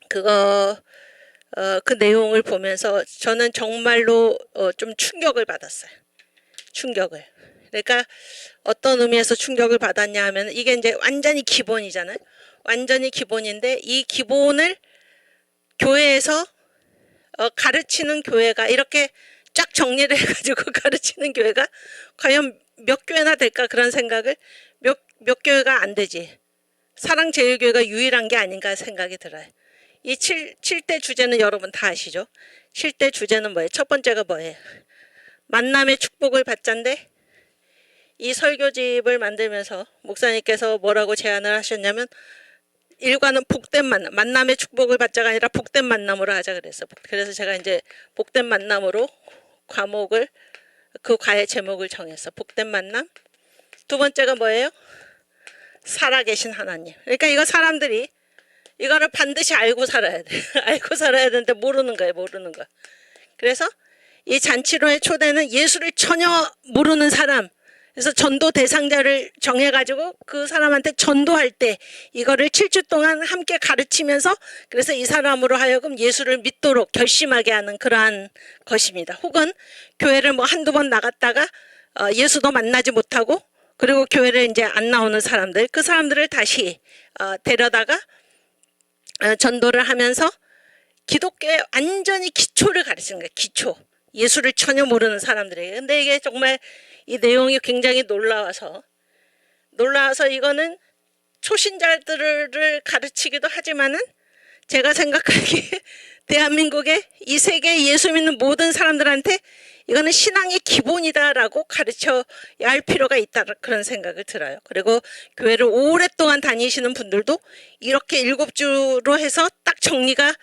그거 그 내용을 보면서 저는 정말로 좀 충격을 받았어요. 충격을. 그러니까 어떤 의미에서 충격을 받았냐 하면 이게 이제 완전히 기본이잖아요. 완전히 기본인데 이 기본을 교회에서 가르치는 교회가 이렇게 쫙 정리를 해가지고 가르치는 교회가 과연 몇 교회나 될까 그런 생각을 몇 교회가 안 되지. 사랑제일교회가 유일한 게 아닌가 생각이 들어요. 이 7대 주제는 여러분 다 아시죠? 7대 주제는 뭐예요? 첫 번째가 뭐예요? 만남의 축복을 받자인데 이 설교집을 만들면서 목사님께서 뭐라고 제안을 하셨냐면 일과는 복된 만남의 축복을 받자가 아니라 복된 만남으로 하자 그랬어요. 그래서 제가 이제 복된 만남으로 과목을 그 과의 제목을 정했어. 복된 만남. 두 번째가 뭐예요? 살아계신 하나님. 그러니까 이거 사람들이 이거를 반드시 알고 살아야 돼. 알고 살아야 되는데 모르는 거예요. 모르는 거. 그래서 이 잔치로의 초대는 예수를 전혀 모르는 사람, 그래서 전도 대상자를 정해가지고 그 사람한테 전도할 때 이거를 7주 동안 함께 가르치면서 그래서 이 사람으로 하여금 예수를 믿도록 결심하게 하는 그러한 것입니다. 혹은 교회를 뭐 한두 번 나갔다가 예수도 만나지 못하고 그리고 교회를 이제 안 나오는 사람들, 그 사람들을 다시 데려다가 전도를 하면서 기독교의 완전히 기초를 가르치는 거예요. 기초. 예수를 전혀 모르는 사람들에게. 근데 이게 정말 이 내용이 굉장히 놀라워서 이거는 초신자들을 가르치기도 하지만은 제가 생각하기에 대한민국의 이 세계 예수 믿는 모든 사람들한테 이거는 신앙의 기본이다라고 가르쳐야 할 필요가 있다, 그런 생각을 들어요. 그리고 교회를 오랫동안 다니시는 분들도 이렇게 7주로 해서 딱 정리가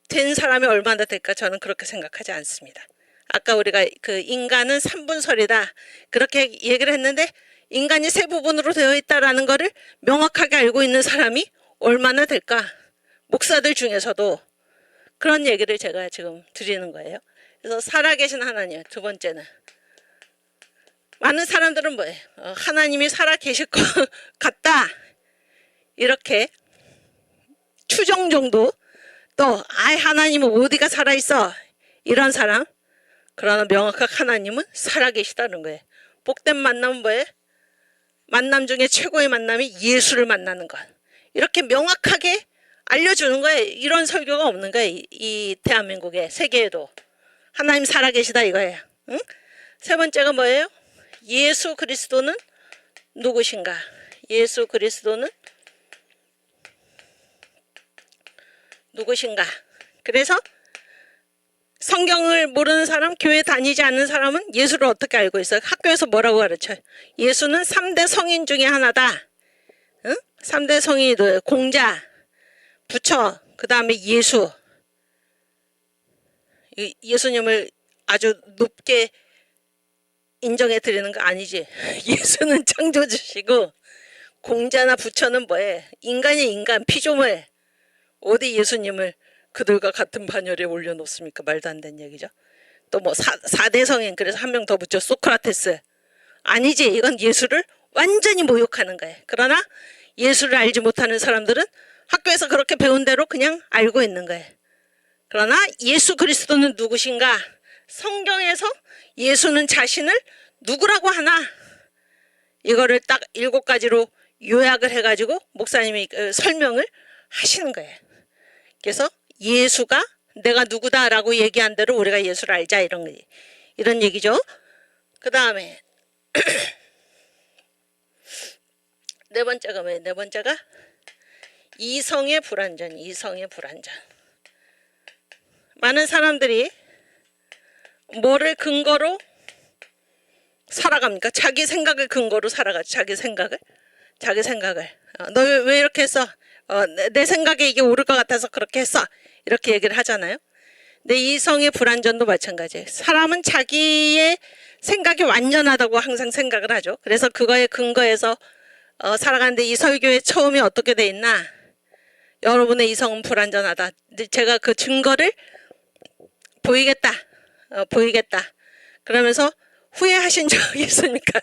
된 사람이 얼마나 될까, 저는 그렇게 생각하지 않습니다. 아까 우리가 그 인간은 3분설이다 그렇게 얘기를 했는데 인간이 세 부분으로 되어 있다라는 거를 명확하게 알고 있는 사람이 얼마나 될까? 목사들 중에서도 그런 얘기를 제가 지금 드리는 거예요. 그래서 살아계신 하나님. 두 번째는 많은 사람들은 뭐예요? 하나님이 살아계실 것 같다 이렇게 추정 정도, 또 하나님은 어디가 살아있어 이런 사람. 그러나 명확하게 하나님은 살아계시다는 거예요. 복된 만남은 뭐예요? 만남 중에 최고의 만남이 예수를 만나는 것. 이렇게 명확하게 알려주는 거예요. 이런 설교가 없는 거예요. 이 대한민국에, 세계에도. 하나님 살아계시다 이거예요. 응? 세 번째가 뭐예요? 예수 그리스도는 누구신가? 예수 그리스도는 누구신가? 그래서 성경을 모르는 사람, 교회 다니지 않는 사람은 예수를 어떻게 알고 있어요? 학교에서 뭐라고 가르쳐요? 예수는 3대 성인 중에 하나다. 응? 3대 성인이 공자, 부처, 그 다음에 예수. 예수님을 아주 높게 인정해 드리는 거 아니지. 예수는 창조주시고 공자나 부처는 뭐예요? 인간이 인간, 피조물. 어디 예수님을 그들과 같은 반열에 올려놓습니까? 말도 안 되는 얘기죠. 또 뭐 4대 성인, 그래서 한 명 더 붙여 소크라테스. 아니지. 이건 예수를 완전히 모욕하는 거예요. 그러나 예수를 알지 못하는 사람들은 학교에서 그렇게 배운 대로 그냥 알고 있는 거예요. 그러나 예수 그리스도는 누구신가? 성경에서 예수는 자신을 누구라고 하나? 이거를 딱 7가지로 요약을 해가지고 목사님이 설명을 하시는 거예요. 그래서 예수가 내가 누구다라고 얘기한 대로 우리가 예수를 알자, 이런 얘기죠. 그 다음에 네 번째가 뭐예요? 네 번째가 이성의 불완전. 많은 사람들이 뭐를 근거로 살아갑니까? 자기 생각을 근거로 살아가죠. 자기 생각을. 너 왜 이렇게 했어? 내 생각에 이게 옳을 것 같아서 그렇게 했어. 이렇게 얘기를 하잖아요. 근데 이성의 불완전도 마찬가지예요. 사람은 자기의 생각이 완전하다고 항상 생각을 하죠. 그래서 그거에 근거해서 살아가는데 이 설교의 처음이 어떻게 돼 있나? 여러분의 이성은 불완전하다. 근데 제가 그 증거를 보이겠다. 보이겠다. 그러면서 후회하신 적이 있습니까?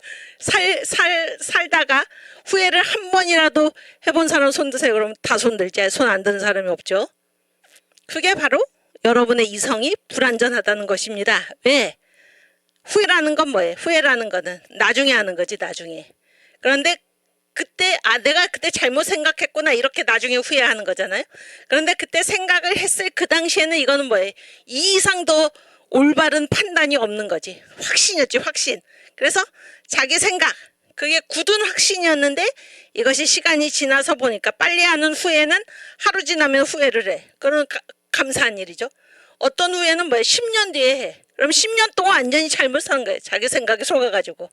살다가 후회를 한 번이라도 해본 사람 손 드세요. 그러면 다 손 들지. 손 안 드는 사람이 없죠. 그게 바로 여러분의 이성이 불완전하다는 것입니다. 왜? 후회라는 건 뭐예요? 후회라는 거는 나중에 하는 거지, 나중에. 그런데 그때 내가 그때 잘못 생각했구나 이렇게 나중에 후회하는 거잖아요. 그런데 그때 생각을 했을 그 당시에는 이거는 뭐예요? 이 이상 더 올바른 판단이 없는 거지. 확신이었지, 확신. 그래서 자기 생각, 그게 굳은 확신이었는데 이것이 시간이 지나서 보니까 빨리 하는 후회는 하루 지나면 후회를 해. 그건 감사한 일이죠. 어떤 후회는 뭐예요? 10년 뒤에 해. 그럼 10년 동안 완전히 잘못 산 거예요. 자기 생각에 속아가지고.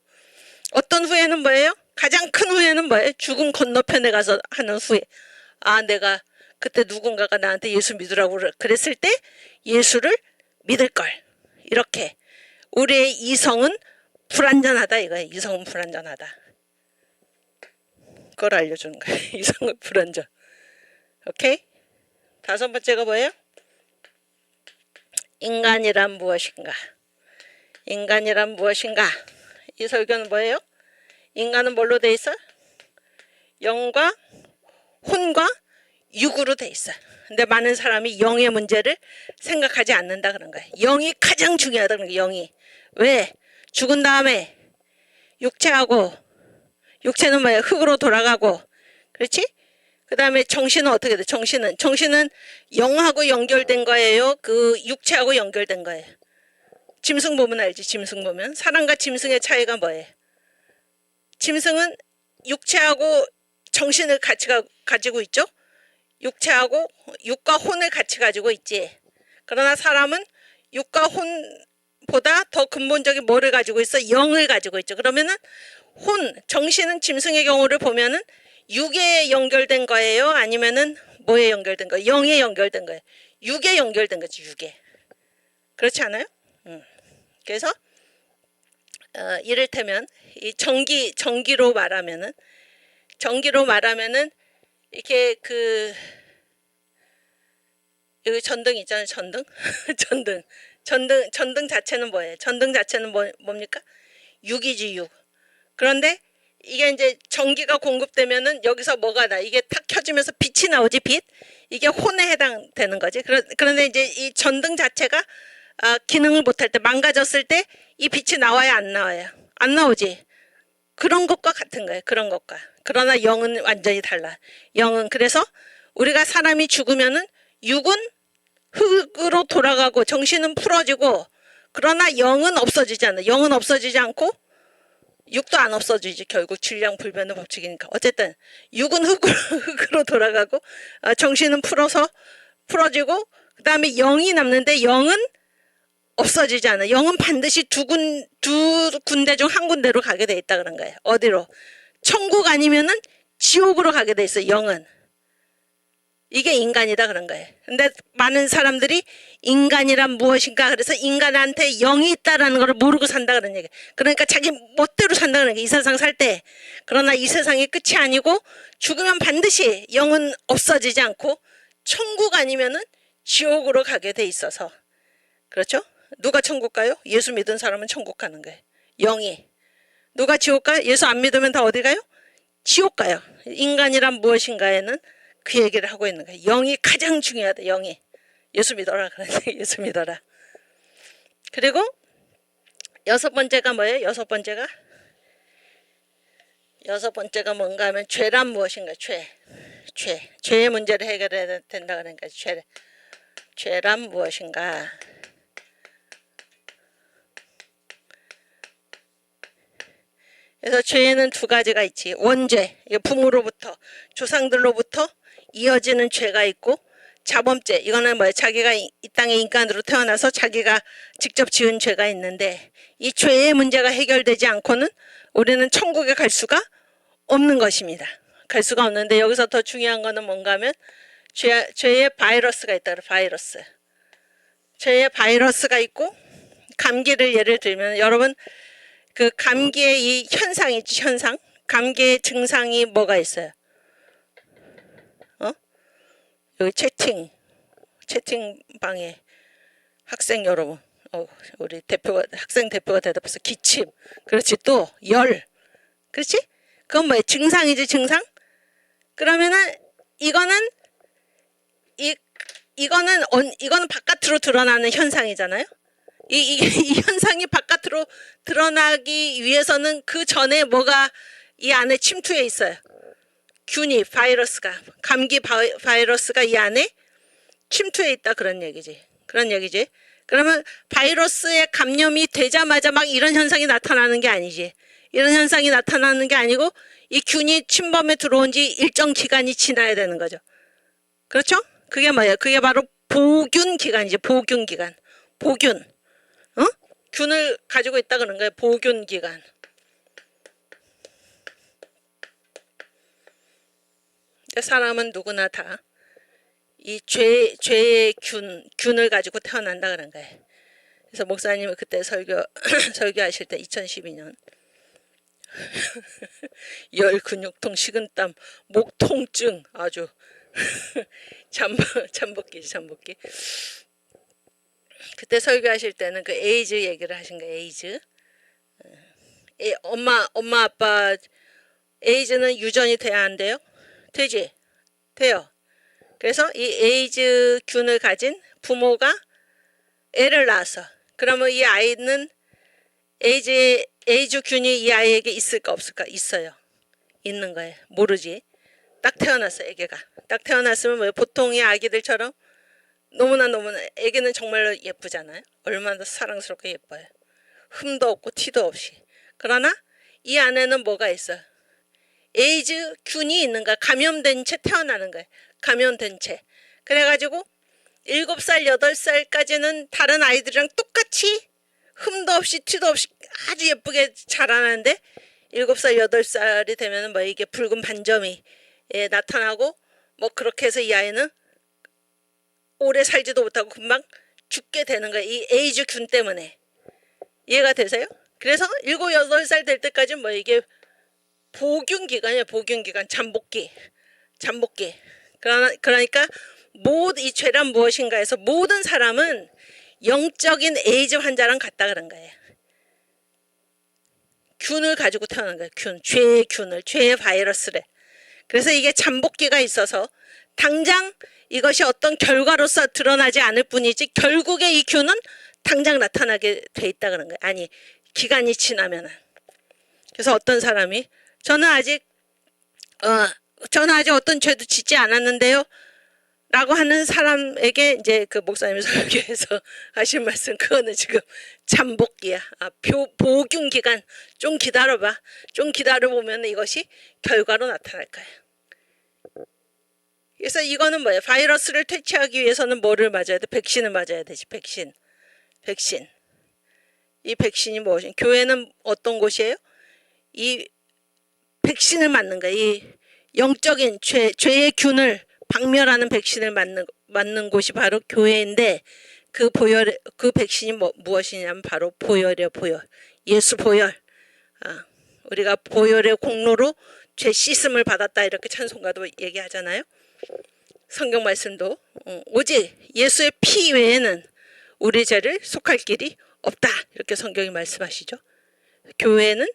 어떤 후회는 뭐예요? 가장 큰 후회는 뭐예요? 죽음 건너편에 가서 하는 후회. 내가 그때 누군가가 나한테 예수 믿으라고 그랬을 때 예수를 믿을 걸. 이렇게 우리의 이성은 불완전하다 이거예요. 이성은 불완전하다. 그걸 알려주는 거예요. 이성은 불완전. 오케이? 다섯 번째가 뭐예요? 인간이란 무엇인가? 인간이란 무엇인가? 이 설교는 뭐예요? 인간은 뭘로 돼 있어? 영과 혼과 육으로 돼 있어. 근데 많은 사람이 영의 문제를 생각하지 않는다 그런 거예요. 영이 가장 중요하다는 거예요. 영이. 왜? 죽은 다음에 육체는 뭐예요? 흙으로 돌아가고. 그렇지? 그 다음에 정신은 어떻게 돼? 정신은 영하고 연결된 거예요? 그 육체하고 연결된 거예요? 짐승 보면 알지? 짐승 보면. 사람과 짐승의 차이가 뭐예요? 짐승은 육체하고 정신을 같이 가지고 있죠? 육과 혼을 같이 가지고 있지. 그러나 사람은 육과 혼보다 더 근본적인 뭐를 가지고 있어? 영을 가지고 있죠. 그러면은 정신은 짐승의 경우를 보면은 육에 연결된 거예요? 아니면은 뭐에 연결된 거예요? 영에 연결된 거예요. 육에 연결된 거지, 육에. 그렇지 않아요? 그래서 이를테면 이 전기로 말하면은 이렇게 여기 전등 있잖아요. 전등. 전등 자체는 뭐예요? 전등 자체는 뭡니까? 육이지, 육. 그런데 이게 이제 전기가 공급되면은 여기서 뭐가 나? 이게 탁 켜지면서 빛이 나오지, 빛? 이게 혼에 해당되는 거지. 그런데 이제 이 전등 자체가 기능을 못할 때, 망가졌을 때 이 빛이 나와야 안 나와요? 안 나오지. 그런 것과 같은 거예요. 그런 것과. 그러나 영은 완전히 달라. 영은 그래서 우리가 사람이 죽으면은 육은 흙으로 돌아가고 정신은 풀어지고, 그러나 영은 없어지지 않아. 영은 없어지지 않고 육도 안 없어지지. 결국 질량불변의 법칙이니까. 어쨌든 육은 흙으로 돌아가고 정신은 풀어지고 그 다음에 영이 남는데 영은 없어지지 않아. 영은 반드시 두 군데 중 한 군데로 가게 돼 있다 그런 거예요. 어디로? 천국 아니면은 지옥으로 가게 돼 있어. 영은. 이게 인간이다 그런 거예요. 근데 많은 사람들이 인간이란 무엇인가, 그래서 인간한테 영이 있다라는 걸 모르고 산다 그런 얘기예요. 그러니까 자기 멋대로 산다 그런 거예요. 이 세상 살 때. 그러나 이 세상이 끝이 아니고 죽으면 반드시 영은 없어지지 않고 천국 아니면은 지옥으로 가게 돼 있어서. 그렇죠? 누가 천국 가요? 예수 믿은 사람은 천국 가는 거예요. 영이. 누가 지옥 가요? 예수 안 믿으면 다 어디 가요? 지옥 가요. 인간이란 무엇인가에는 그 얘기를 하고 있는 거예요. 영이 가장 중요하다. 영이. 예수 믿어라. 그러니까 예수 믿어라. 그리고 여섯 번째가 뭐예요? 여섯 번째가 뭔가 하면 죄란 무엇인가? 죄의 문제를 해결해야 된다 그러니까 죄란 무엇인가? 그래서 죄에는 두 가지가 있지. 원죄, 부모로부터, 조상들로부터 이어지는 죄가 있고, 자범죄, 이거는 뭐야? 자기가 이 땅에 인간으로 태어나서 자기가 직접 지은 죄가 있는데, 이 죄의 문제가 해결되지 않고는 우리는 천국에 갈 수가 없는 것입니다. 갈 수가 없는데, 여기서 더 중요한 거는 뭔가 하면 죄의 바이러스가 있다. 바이러스. 죄의 바이러스가 있고, 감기를 예를 들면 여러분 그 감기의 이 현상이 있지. 감기의 증상이 뭐가 있어요? 여기 채팅방에 학생 여러분, 우리 학생 대표가 대답해서 기침, 그렇지, 또 열, 그렇지? 그건 뭐야? 증상이지, 증상? 그러면은 이거는 이거는 바깥으로 드러나는 현상이잖아요. 이 현상이 바깥으로 드러나기 위해서는 그 전에 뭐가 이 안에 침투해 있어요. 균이, 바이러스가, 감기 바이러스가 이 안에 침투해 있다, 그런 얘기지. 그러면 바이러스에 감염이 되자마자 막 이런 현상이 나타나는 게 아니지. 이런 현상이 나타나는 게 아니고 이 균이 침범에 들어온 지 일정 기간이 지나야 되는 거죠. 그렇죠? 그게 뭐예요? 그게 바로 보균 기간이죠. 보균 기간. 보균. 균을 가지고 있다 그런 거예요. 보균 기간. 사람은 누구나 다 이 죄의 균을 가지고 태어난다 그런 거예요. 그래서 목사님이 그때 설교하실 때 2012년 열, 근육통, 식은땀, 목 통증, 아주 잠복기지, 잠복기. 그때 설교하실 때는 그 에이즈 얘기를 하신 거예요. 에이즈. 엄마 아빠 에이즈는 유전이 돼야 안 돼요? 되지? 돼요. 그래서 이 에이즈 균을 가진 부모가 애를 낳았어. 그러면 이 아이는 에이즈 균이 이 아이에게 있을까 없을까? 있어요. 있는 거예요. 모르지. 딱 태어났어, 애기가. 딱 태어났으면 뭐 보통의 아기들처럼 너무나 애기는 정말로 예쁘잖아요. 얼마나 사랑스럽게 예뻐요. 흠도 없고 티도 없이. 그러나 이 안에는 뭐가 있어? 에이즈 균이 있는 거야. 감염된 채 태어나는 거야. 감염된 채. 그래가지고 7살, 8살까지는 다른 아이들이랑 똑같이 흠도 없이 티도 없이 아주 예쁘게 자라나는데 7살, 8살이 되면 뭐 이게 붉은 반점이 나타나고 뭐 그렇게 해서 이 아이는 오래 살지도 못하고 금방 죽게 되는 거예요. 이 에이즈 균 때문에. 이해가 되세요? 그래서 7, 8살 될 때까지 뭐 이게 보균 기간이에요. 보균 기간. 잠복기. 그러니까 이 죄란 무엇인가 해서 모든 사람은 영적인 에이즈 환자랑 같다 그런 거예요. 균을 가지고 태어난 거예요. 죄의 바이러스래. 그래서 이게 잠복기가 있어서 당장 이것이 어떤 결과로서 드러나지 않을 뿐이지 결국에 이 균은 당장 나타나게 돼 있다 그런 거예요. 아니, 기간이 지나면은. 그래서 어떤 사람이 저는 아직 어떤 죄도 짓지 않았는데요 라고 하는 사람에게 이제 그 목사님이 설교해서 하신 말씀, 그거는 지금 잠복기야. 보균 기간. 좀 기다려봐. 좀 기다려보면 이것이 결과로 나타날 거야. 그래서 이거는 뭐예요? 바이러스를 퇴치하기 위해서는 뭐를 맞아야 돼? 백신을 맞아야 되지. 백신. 이 백신이 무엇이냐? 교회는 어떤 곳이에요? 이 백신을 맞는 거야. 이 영적인 죄의 균을 박멸하는 백신을 맞는 곳이 바로 교회인데 그 백신이 무엇이냐면 바로 보혈이에요. 보혈. 예수 보혈. 우리가 보혈의 공로로 죄 씻음을 받았다 이렇게 찬송가도 얘기하잖아요. 성경 말씀도 오직 예수의 피 외에는 우리 죄를 속할 길이 없다 이렇게 성경이 말씀하시죠. 교회는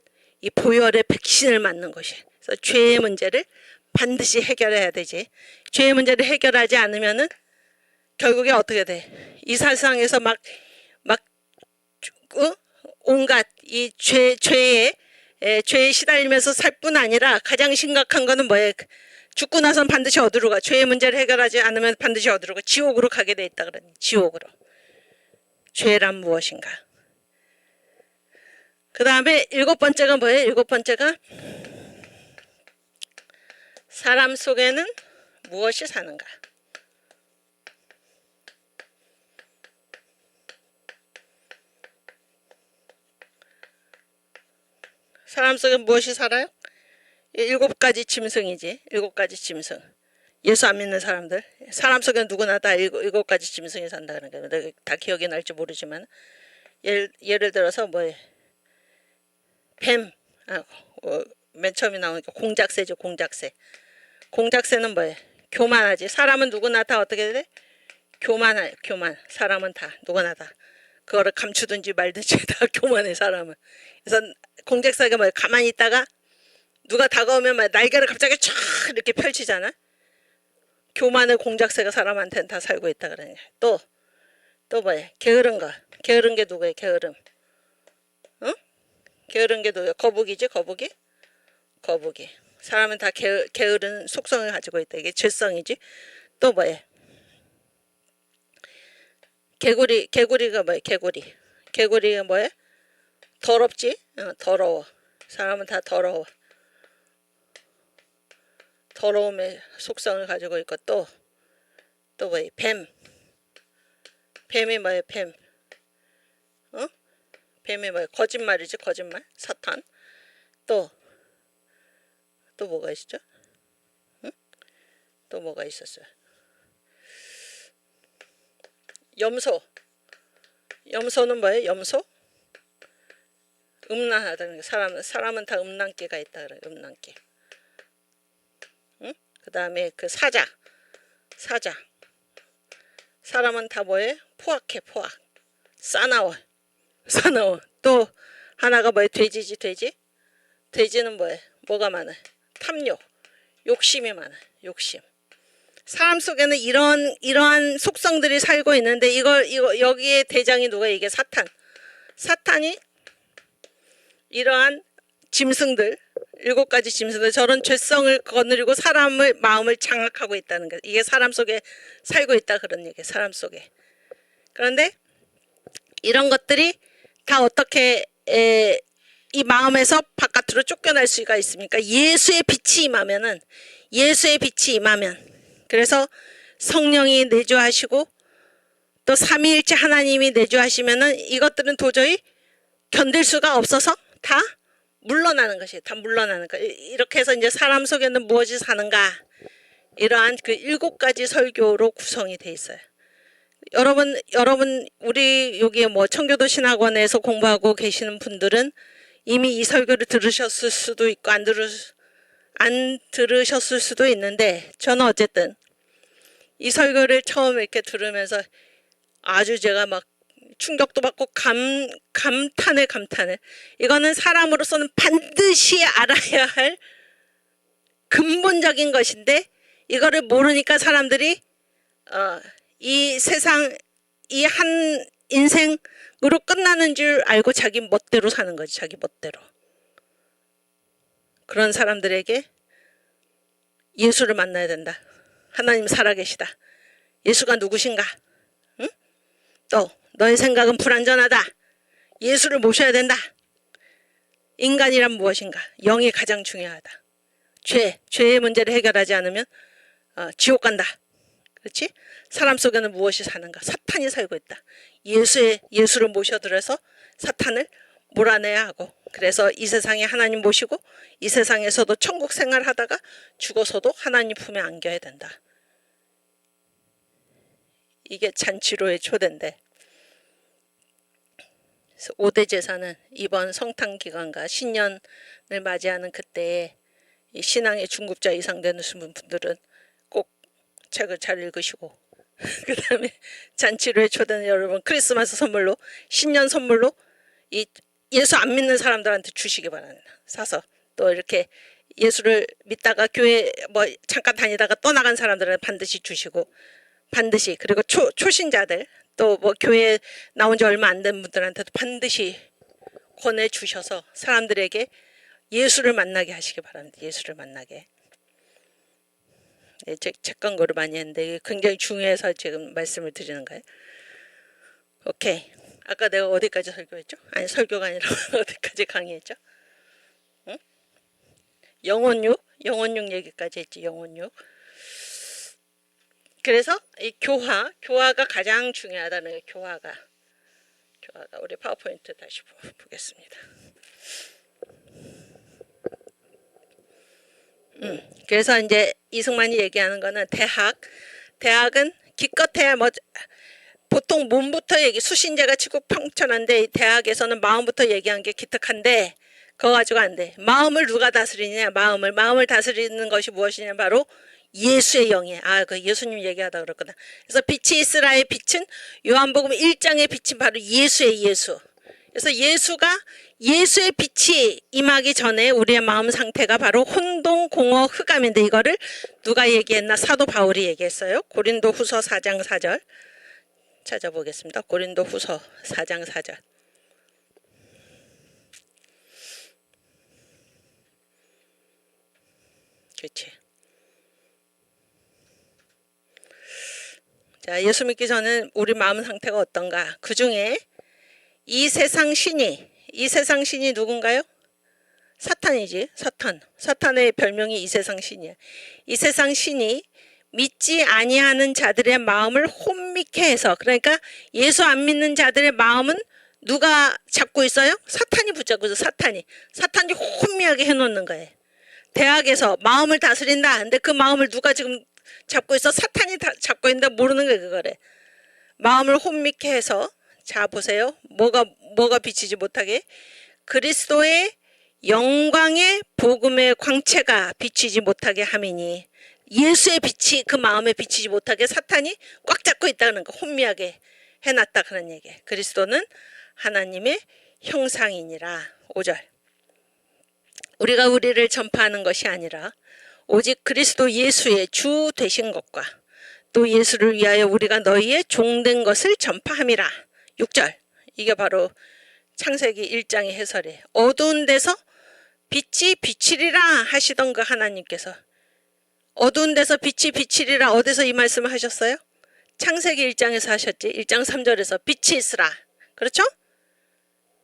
이 보혈의 백신을 맞는 것이에요. 그래서 죄의 문제를 반드시 해결해야 되지. 죄의 문제를 해결하지 않으면은 결국에 어떻게 돼? 이 세상에서 온갖 이 죄에 시달리면서 살 뿐 아니라 가장 심각한 거는 뭐예요? 죽고 나선 반드시 어디로 가? 죄의 문제를 해결하지 않으면 반드시 어디로 가? 지옥으로 가게 돼 있다 그러니. 지옥으로. 죄란 무엇인가? 그 다음에 7번째가 뭐예요? 7번째가 사람 속에는 무엇이 사는가? 사람 속에 무엇이 살아요? 7가지 짐승이지. 7가지 짐승. 예수 안 믿는 사람들. 사람 속에 누구나 다 7가지 짐승이 산다 그런 거예요. 다 기억이 날지 모르지만 예를 들어서 뭐예요? 뱀. 맨 처음에 나오니까 공작새죠. 공작새는 뭐예요? 교만하지. 사람은 누구나 다 어떻게 돼? 교만해. 교만. 사람은 다 누구나 다. 그거를 감추든지 말든지 다 교만해 사람은. 그래서 공작새가 뭐 가만히 있다가 누가 다가오면 막 날개를 갑자기 촥 이렇게 펼치잖아. 교만의 공작새가 사람한테는 다 살고 있다 그러냐. 또 뭐야? 게으른 거. 게으른 게 누구야? 게으름. 응? 게으른 게 누구야? 거북이지 거북이? 거북이. 사람은 다 게으른 속성을 가지고 있다. 이게 죄성이지. 또 뭐야? 개구리가 뭐야? 개구리가 뭐야? 더럽지? 더러워. 사람은 다 더러워. 더러움의 속성을 가지고 있고 또 뭐야? 뱀이 뭐야? 뱀. 뱀이 뭐야? 거짓말이지 거짓말. 사탄. 또 뭐가 있었죠? 응? 또 뭐가 있었어요? 염소는 뭐예요? 염소? 음란하다는 게 사람은 다 음란기가 있다 그래. 음란기. 응? 그다음에 그 사자. 사람은 다 뭐예요? 포악해. 싸나워. 또 하나가 뭐예요? 돼지지 돼지. 돼지는 뭐예요? 뭐가 많아요? 탐욕. 욕심이 많아요. 욕심. 사람 속에는 이러한 속성들이 살고 있는데 이거 여기에 대장이 누가? 이게 사탄이 이러한 짐승들 7가지 짐승들 저런 죄성을 거느리고 사람의 마음을 장악하고 있다는 거. 이게 사람 속에 살고 있다 그런 얘기예요. 사람 속에. 그런데 이런 것들이 다 어떻게 이 마음에서 바깥으로 쫓겨날 수가 있습니까? 예수의 빛이 임하면 그래서 성령이 내주하시고 또 삼위일체 하나님이 내주하시면은 이것들은 도저히 견딜 수가 없어서 다 물러나는 것이에요. 다 물러나는 거. 이렇게 해서 이제 사람 속에는 무엇이 사는가? 이러한 그 7가지 설교로 구성이 돼 있어요. 여러분 우리 여기 뭐 청교도 신학원에서 공부하고 계시는 분들은 이미 이 설교를 들으셨을 수도 있고 안 들으셨을 수도 있는데 저는 어쨌든 이 설교를 처음 이렇게 들으면서 아주 제가 막 충격도 받고 감탄을 이거는 사람으로서는 반드시 알아야 할 근본적인 것인데 이거를 모르니까 사람들이 이 세상 이 한 인생으로 끝나는 줄 알고 자기 멋대로 사는 거지. 자기 멋대로. 그런 사람들에게 예수를 만나야 된다. 하나님 살아계시다. 예수가 누구신가? 응? 또 너의 생각은 불완전하다. 예수를 모셔야 된다. 인간이란 무엇인가? 영이 가장 중요하다. 죄의 문제를 해결하지 않으면 지옥 간다. 그렇지? 사람 속에는 무엇이 사는가? 사탄이 살고 있다. 예수를 모셔들어서 사탄을 몰아내야 하고 그래서 이 세상에 하나님 모시고 이 세상에서도 천국 생활하다가 죽어서도 하나님 품에 안겨야 된다. 이게 잔치로의 초대인데 5대 제사는 이번 성탄 기간과 신년을 맞이하는 그때에 이 신앙의 중급자 이상 되는 분들은 꼭 책을 잘 읽으시고 그 다음에 잔치로의 초대는 여러분 크리스마스 선물로 신년 선물로 이 예수 안 믿는 사람들한테 주시기 바랍니다. 사서 또 이렇게 예수를 믿다가 교회 뭐 잠깐 다니다가 떠나간 사람들은 반드시 주시고 반드시 그리고 초신자들 또 뭐 교회 나온 지 얼마 안 된 분들한테도 반드시 권해 주셔서 사람들에게 예수를 만나게 하시기 바랍니다. 예수를 만나게. 네, 책 광고를 많이 했는데 이게 굉장히 중요해서 지금 말씀을 드리는 거예요. 오케이. 아까 내가 어디까지 설교했죠? 아니 설교가 아니라 어디까지 강의했죠? 응? 영혼육 얘기까지 했지. 영혼육. 그래서 이 교화가 가장 중요하다는 거예요. 교화가 우리 파워포인트 다시 보겠습니다. 그래서 이제 이승만이 얘기하는 거는 대학은 기껏해야 뭐 보통 몸부터 수신제가 치고 평천한데 이 대학에서는 마음부터 얘기한 게 기특한데 그거 가지고 안 돼. 마음을 누가 다스리냐? 마음을 다스리는 것이 무엇이냐? 바로 예수의 영이에요. 그 예수님 얘기하다 그랬구나. 그래서 빛이 이스라엘 빛은 요한복음 1장의 빛은 바로 예수의 예수. 그래서 예수의 빛이 임하기 전에 우리의 마음 상태가 바로 혼동, 공허, 흑암인데 이거를 누가 얘기했나? 사도 바울이 얘기했어요. 고린도후서 4장 4절 찾아보겠습니다. 고린도후서 4장 4절. 그렇지. 자, 예수 믿기 전에 우리 마음 상태가 어떤가? 그 중에 이 세상 신이 누군가요? 사탄이지. 사탄의 별명이 이 세상 신이야. 이 세상 신이 믿지 아니하는 자들의 마음을 혼미케 해서, 그러니까 예수 안 믿는 자들의 마음은 누가 잡고 있어요? 사탄이 붙잡고 있어. 사탄이 혼미하게 해놓는 거예요. 대학에서 마음을 다스린다. 근데 그 마음을 누가 지금 잡고 있어? 사탄이 잡고 있는데 모르는 게 그거래. 마음을 혼미케 해서, 자 보세요. 뭐가 비치지 못하게? 그리스도의 영광의 복음의 광채가 비치지 못하게 함이니, 예수의 빛이 그 마음에 비치지 못하게 사탄이 꽉 잡고 있다는 거, 혼미하게 해놨다 그런 얘기예요. 그리스도는 하나님의 형상이니라. 5절. 우리가 우리를 전파하는 것이 아니라 오직 그리스도 예수의 주 되신 것과 또 예수를 위하여 우리가 너희의 종된 것을 전파함이라. 6절. 이게 바로 창세기 1장의 해설이에요. 어두운 데서 빛이 비치리라 하시던 그 하나님께서, 어두운 데서 빛이 비치리라 어디서 이 말씀을 하셨어요? 창세기 1장에서 하셨지. 1장 3절에서 빛이 있으라. 그렇죠?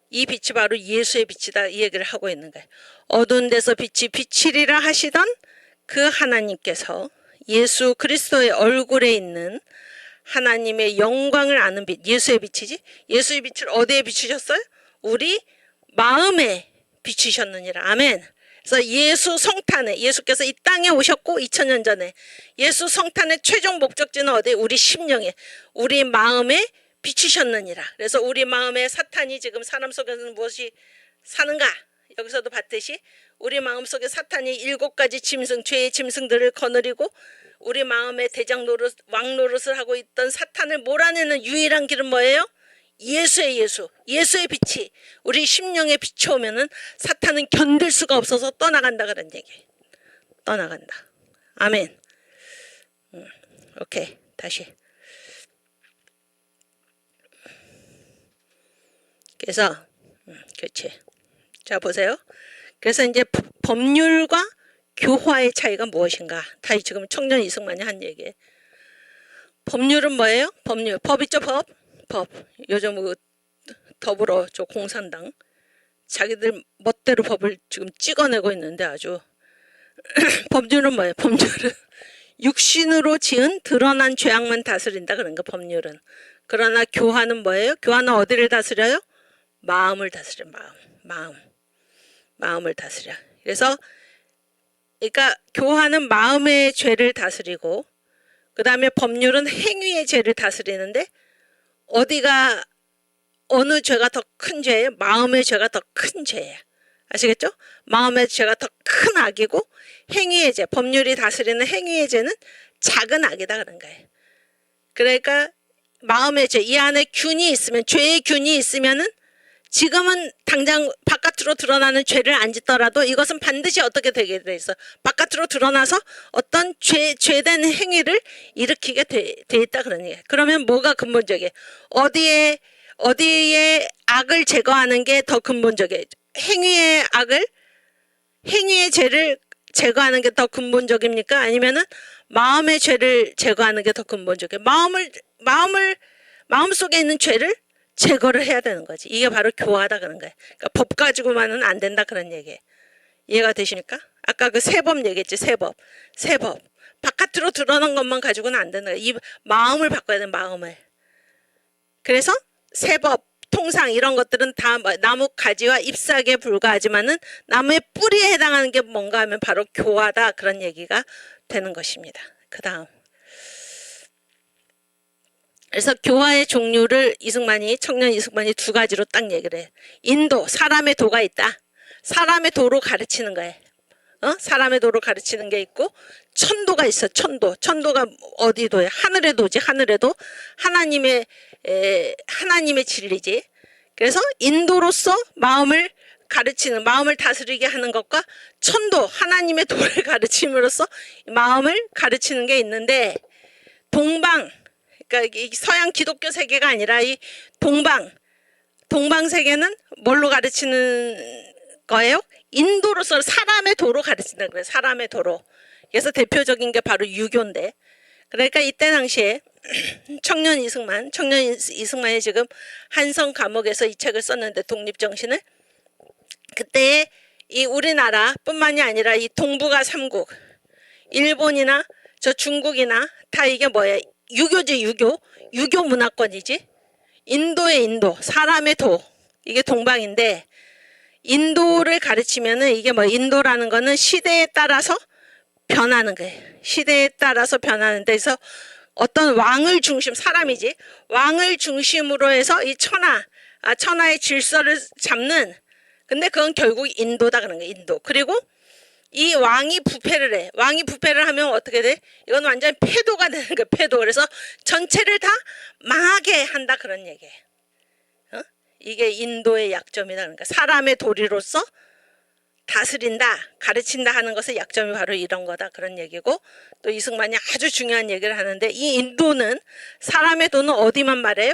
이 빛이 바로 예수의 빛이다 이 얘기를 하고 있는 거예요. 어두운 데서 빛이 비치리라 하시던 그 하나님께서 예수 그리스도의 얼굴에 있는 하나님의 영광을 아는 빛, 예수의 빛이지. 예수의 빛을 어디에 비추셨어요? 우리 마음에 비추셨느니라. 아멘. 그래서 예수 성탄에, 예수께서 이 땅에 오셨고 2000년 전에 예수 성탄의 최종 목적지는 어디? 우리 심령에, 우리 마음에 비추셨느니라. 그래서 우리 마음에 사탄이 지금 사람 속에서는 무엇이 사는가? 여기서도 봤듯이 우리 마음속에 사탄이 7가지 짐승, 죄의 짐승들을 거느리고 우리 마음에 대장 노릇, 왕 노릇을 하고 있던 사탄을 몰아내는 유일한 길은 뭐예요? 예수의 빛이 우리 심령에 비춰오면은 사탄은 견딜 수가 없어서 떠나간다 그런 얘기예요. 떠나간다. 아멘. 오케이. 다시. 그래서 그렇지. 자 보세요. 그래서 이제 법률과 교화의 차이가 무엇인가? 다 지금 청년 이승만이 한 얘기예요. 법률은 뭐예요? 법 있죠, 법. 요즘 더불어 저 공산당 자기들 멋대로 법을 지금 찍어내고 있는데 아주 법률은 뭐예요? 법률은 육신으로 지은 드러난 죄악만 다스린다 그런 거 법률은. 그러나 교화는 뭐예요? 교화는 어디를 다스려요? 마음을 다스려. 마음을 다스려. 그래서 그러니까 교화는 마음의 죄를 다스리고 그 다음에 법률은 행위의 죄를 다스리는데 어느 죄가 더 큰 죄예요? 마음의 죄가 더 큰 죄예요. 아시겠죠? 마음의 죄가 더 큰 악이고 행위의 죄, 법률이 다스리는 행위의 죄는 작은 악이다 그런 거예요. 그러니까 마음의 죄, 이 안에 균이 있으면, 죄의 균이 있으면은 지금은 당장 바깥으로 드러나는 죄를 안 짓더라도 이것은 반드시 어떻게 되게 돼 있어. 바깥으로 드러나서 어떤 죄된 행위를 일으키게 돼 있다 그런 얘기예요. 그러면 뭐가 근본적이에요? 어디에 악을 제거하는 게 더 근본적이에요? 행위의 죄를 제거하는 게 더 근본적입니까? 아니면은 마음의 죄를 제거하는 게 더 근본적이에요? 마음속에 있는 죄를 제거를 해야 되는 거지. 이게 바로 교화다 그런 거예요. 그러니까 법 가지고만은 안 된다 그런 얘기예요. 이해가 되십니까? 아까 그 세법 얘기했지. 세법. 바깥으로 드러난 것만 가지고는 안 된다. 이 마음을 바꿔야 돼. 마음을. 그래서 세법, 통상 이런 것들은 다 나무 가지와 잎사귀에 불과하지만은 나무의 뿌리에 해당하는 게 뭔가 하면 바로 교화다 그런 얘기가 되는 것입니다. 그 다음. 그래서 교화의 종류를 청년 이승만이 2가지로 딱 얘기를 해요. 인도, 사람의 도가 있다. 사람의 도로 가르치는 거예요. 사람의 도를 가르치는 게 있고 천도가 있어. 천도가 어디 도야? 하늘의 도지. 하늘의 도. 하나님의 진리지. 그래서 인도로서 마음을 가르치는, 마음을 다스리게 하는 것과 천도, 하나님의 도를 가르침으로써 마음을 가르치는 게 있는데, 동방, 그러니까 이 서양 기독교 세계가 아니라 이 동방 세계는 뭘로 가르치는 거예요? 인도로서 사람의 도로 가르친다는 거예요. 사람의 도로. 그래서 대표적인 게 바로 유교인데, 그러니까 이때 당시에 청년 이승만이 지금 한성 감옥에서 이 책을 썼는데, 독립정신을, 그때 이 우리나라뿐만이 아니라 이 동북아 3국, 일본이나 저 중국이나 다 이게 뭐야? 유교지. 유교 문화권이지. 인도의 인도, 사람의 도, 이게 동방인데, 인도를 가르치면은 이게 뭐, 인도라는 거는 시대에 따라서 변하는 거예요. 시대에 따라서 변하는 데서 어떤 왕을 중심, 사람이지, 왕을 중심으로 해서 이 천하의 질서를 잡는, 근데 그건 결국 인도다 그런 거예요. 인도. 그리고 이 왕이 부패를 해. 왕이 부패를 하면 어떻게 돼? 이건 완전 패도가 되는 거예요. 패도. 그래서 전체를 다 망하게 한다 그런 얘기예요. 이게 인도의 약점이다. 그러니까 사람의 도리로서 다스린다, 가르친다 하는 것의 약점이 바로 이런 거다 그런 얘기고, 또 이승만이 아주 중요한 얘기를 하는데, 이 인도는, 사람의 도는 어디만 말해요?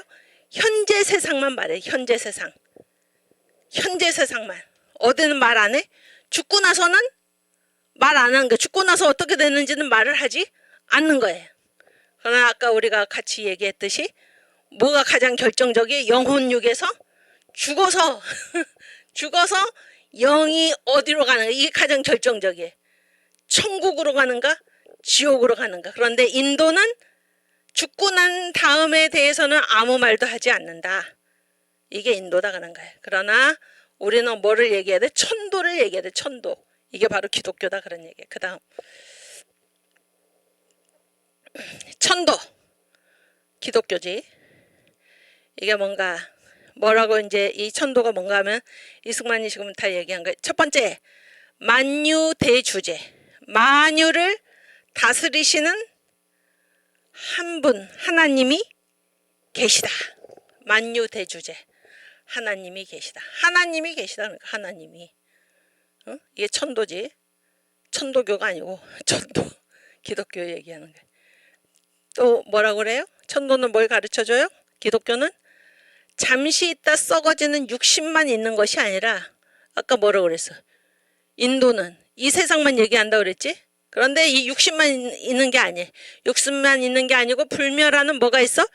현재 세상만 말해요. 현재 세상만. 어디는 말 안 해? 죽고 나서는 말 안 하는 거예요. 죽고 나서 어떻게 되는지는 말을 하지 않는 거예요. 그러나 아까 우리가 같이 얘기했듯이 뭐가 가장 결정적이에요? 영혼육에서 죽어서 영이 어디로 가는가, 이게 가장 결정적이에요. 천국으로 가는가 지옥으로 가는가. 그런데 인도는 죽고 난 다음에 대해서는 아무 말도 하지 않는다. 이게 인도다 그런 거예요. 그러나 우리는 뭐를 얘기해야 돼? 천도를 얘기해야 돼. 천도. 이게 바로 기독교다 그런 얘기예요. 그 다음 천도, 기독교지. 이게 뭐라고 이제 이 천도가 뭔가 하면, 이승만이 지금 다 얘기한 거예요. 첫 번째, 만유대주제. 만유를 다스리시는 한 분, 하나님이 계시다. 만유대주제. 하나님이 계시다. 하나님이 계시다. 그러니까 하나님이. 이게 천도지. 천도교가 아니고 천도. 기독교 얘기하는 거예요. 또 뭐라고 그래요? 천도는 뭘 가르쳐줘요? 기독교는 잠시 있다 썩어지는 육신만 있는 것이 아니라, 아까 뭐라고 그랬어? 인도는 이 세상만 얘기한다고 그랬지? 그런데 이 육신만 있는 게 아니에요. 육신만 있는 게 아니고 불멸하는 뭐가 있어?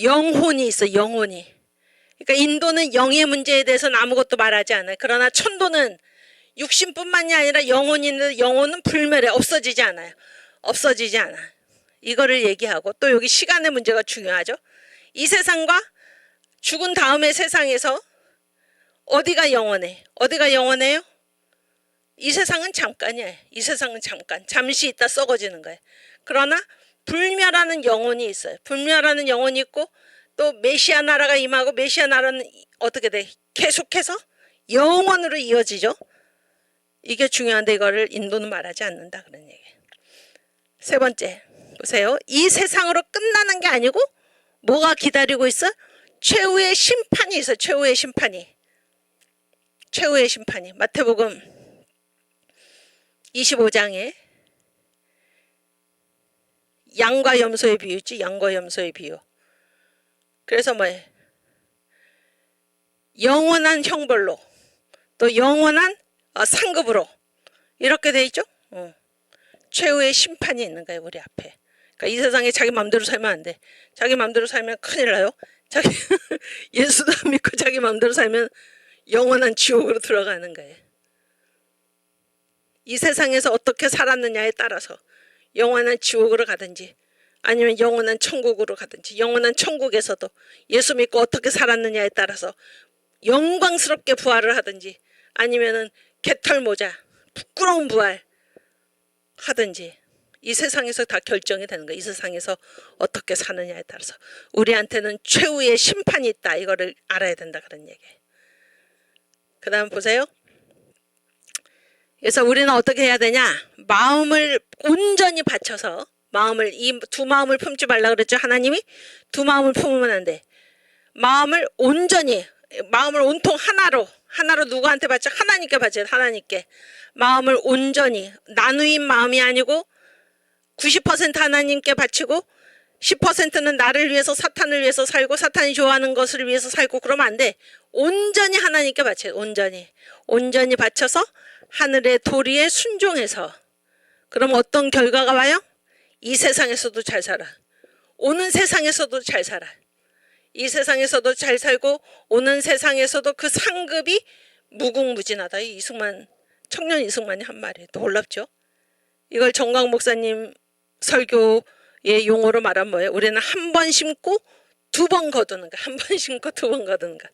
영혼이 있어. 영혼이. 그러니까 인도는 영의 문제에 대해서는 아무것도 말하지 않아요. 그러나 천도는 육신뿐만이 아니라 영혼이 있는데, 영혼은 불멸해. 없어지지 않아요. 없어지지 않아. 이거를 얘기하고, 또 여기 시간의 문제가 중요하죠. 이 세상과 죽은 다음의 세상에서 어디가 영원해? 어디가 영원해요? 이 세상은 잠깐이에요. 이 세상은 잠시 있다 썩어지는 거예요. 그러나 불멸하는 영혼이 있어요. 불멸하는 영혼이 있고, 또 메시아 나라가 임하고, 메시아 나라는 어떻게 돼? 계속해서 영원으로 이어지죠. 이게 중요한데 이거를 인도는 말하지 않는다 그런 얘기예요. 세 번째 보세요. 이 세상으로 끝나는 게 아니고 뭐가 기다리고 있어? 최후의 심판이 있어. 최후의 심판이. 마태복음 25장에 양과 염소의 비유 있지. 양과 염소의 비유. 그래서 뭐예요? 영원한 형벌로, 또 영원한 상급으로, 이렇게 돼 있죠. 최후의 심판이 있는 거예요, 우리 앞에. 그러니까 이 세상에 자기 마음대로 살면 안 돼. 자기 마음대로 살면 큰일 나요. 예수도 안 믿고 자기 마음대로 살면 영원한 지옥으로 들어가는 거예요. 이 세상에서 어떻게 살았느냐에 따라서 영원한 지옥으로 가든지, 아니면 영원한 천국으로 가든지, 영원한 천국에서도 예수 믿고 어떻게 살았느냐에 따라서 영광스럽게 부활을 하든지, 아니면은 개털 모자, 부끄러운 부활 하든지, 이 세상에서 다 결정이 되는 거예요. 이 세상에서 어떻게 사느냐에 따라서 우리한테는 최후의 심판이 있다. 이거를 알아야 된다 그런 얘기예요. 그 다음 보세요. 그래서 우리는 어떻게 해야 되냐? 마음을 온전히 바쳐서 마음을 이 두 마음을 품지 말라 그랬죠. 하나님이 두 마음을 품으면 안 돼. 마음을 온전히 마음을 온통 하나로 누구한테 바쳐? 하나님께 바쳐요. 하나님께. 마음을 온전히 나누인 마음이 아니고 90% 하나님께 바치고 10%는 나를 위해서 사탄을 위해서 살고 사탄이 좋아하는 것을 위해서 살고 그러면 안 돼. 온전히 하나님께 바쳐요. 온전히 바쳐서 하늘의 도리에 순종해서 그럼 어떤 결과가 와요? 이 세상에서도 잘 살아. 오는 세상에서도 잘 살아. 이 세상에서도 잘 살고 오는 세상에서도 그 상급이 무궁무진하다. 청년 이승만이 한 말이에요. 놀랍죠? 이걸 정광 목사님 설교의 용어로 말하면 뭐예요? 우리는 한 번 심고 두 번 거두는 거. 한 번 심고 두 번 거두는 거.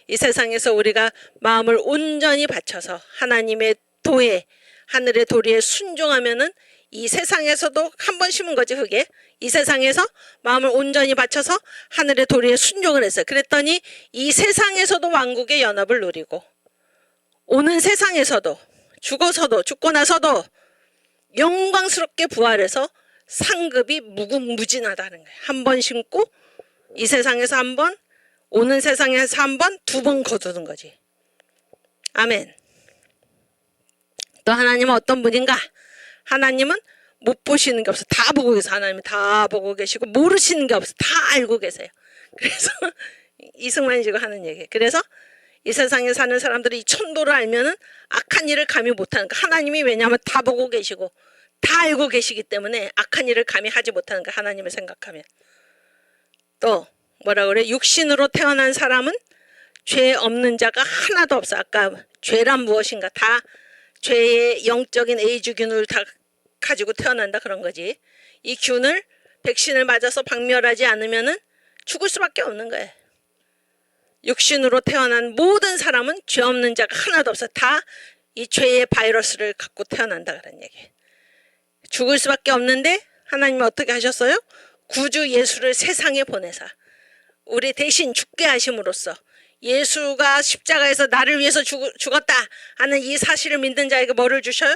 이 세상에서 우리가 마음을 온전히 바쳐서 하나님의 도에 하늘의 도리에 순종하면은 이 세상에서도 한 번 심은 거지 그게. 이 세상에서 마음을 온전히 바쳐서 하늘의 도리에 순종을 했어요. 그랬더니 이 세상에서도 왕국의 연합을 누리고 오는 세상에서도 죽고 나서도 영광스럽게 부활해서 상급이 무궁무진하다는 거예요. 한 번 심고 이 세상에서 한 번, 오는 세상에서 한 번, 두 번 거두는 거지. 아멘. 또 하나님은 어떤 분인가? 하나님은 못 보시는 게 없어. 다 보고 계세요. 하나님은 다 보고 계시고 모르시는 게 없어. 다 알고 계세요. 그래서 이승만이 지금 하는 얘기예요. 그래서 이 세상에 사는 사람들이 이 천도를 알면은 악한 일을 감히 못하는 거. 하나님이 왜냐하면 다 보고 계시고 다 알고 계시기 때문에 악한 일을 감히 하지 못하는 거. 하나님을 생각하면. 또 뭐라 그래? 육신으로 태어난 사람은 죄 없는 자가 하나도 없어. 아까 죄란 무엇인가? 다 죄의 영적인 에이즈균을 다 가지고 태어난다 그런 거지. 이 균을 백신을 맞아서 박멸하지 않으면은 죽을 수밖에 없는 거예요. 육신으로 태어난 모든 사람은 죄 없는 자가 하나도 없어. 다 이 죄의 바이러스를 갖고 태어난다 그런 얘기예요. 죽을 수밖에 없는데 하나님은 어떻게 하셨어요? 구주 예수를 세상에 보내사 우리 대신 죽게 하심으로써 예수가 십자가에서 나를 위해서 죽었다 하는 이 사실을 믿는 자에게 뭐를 주셔요?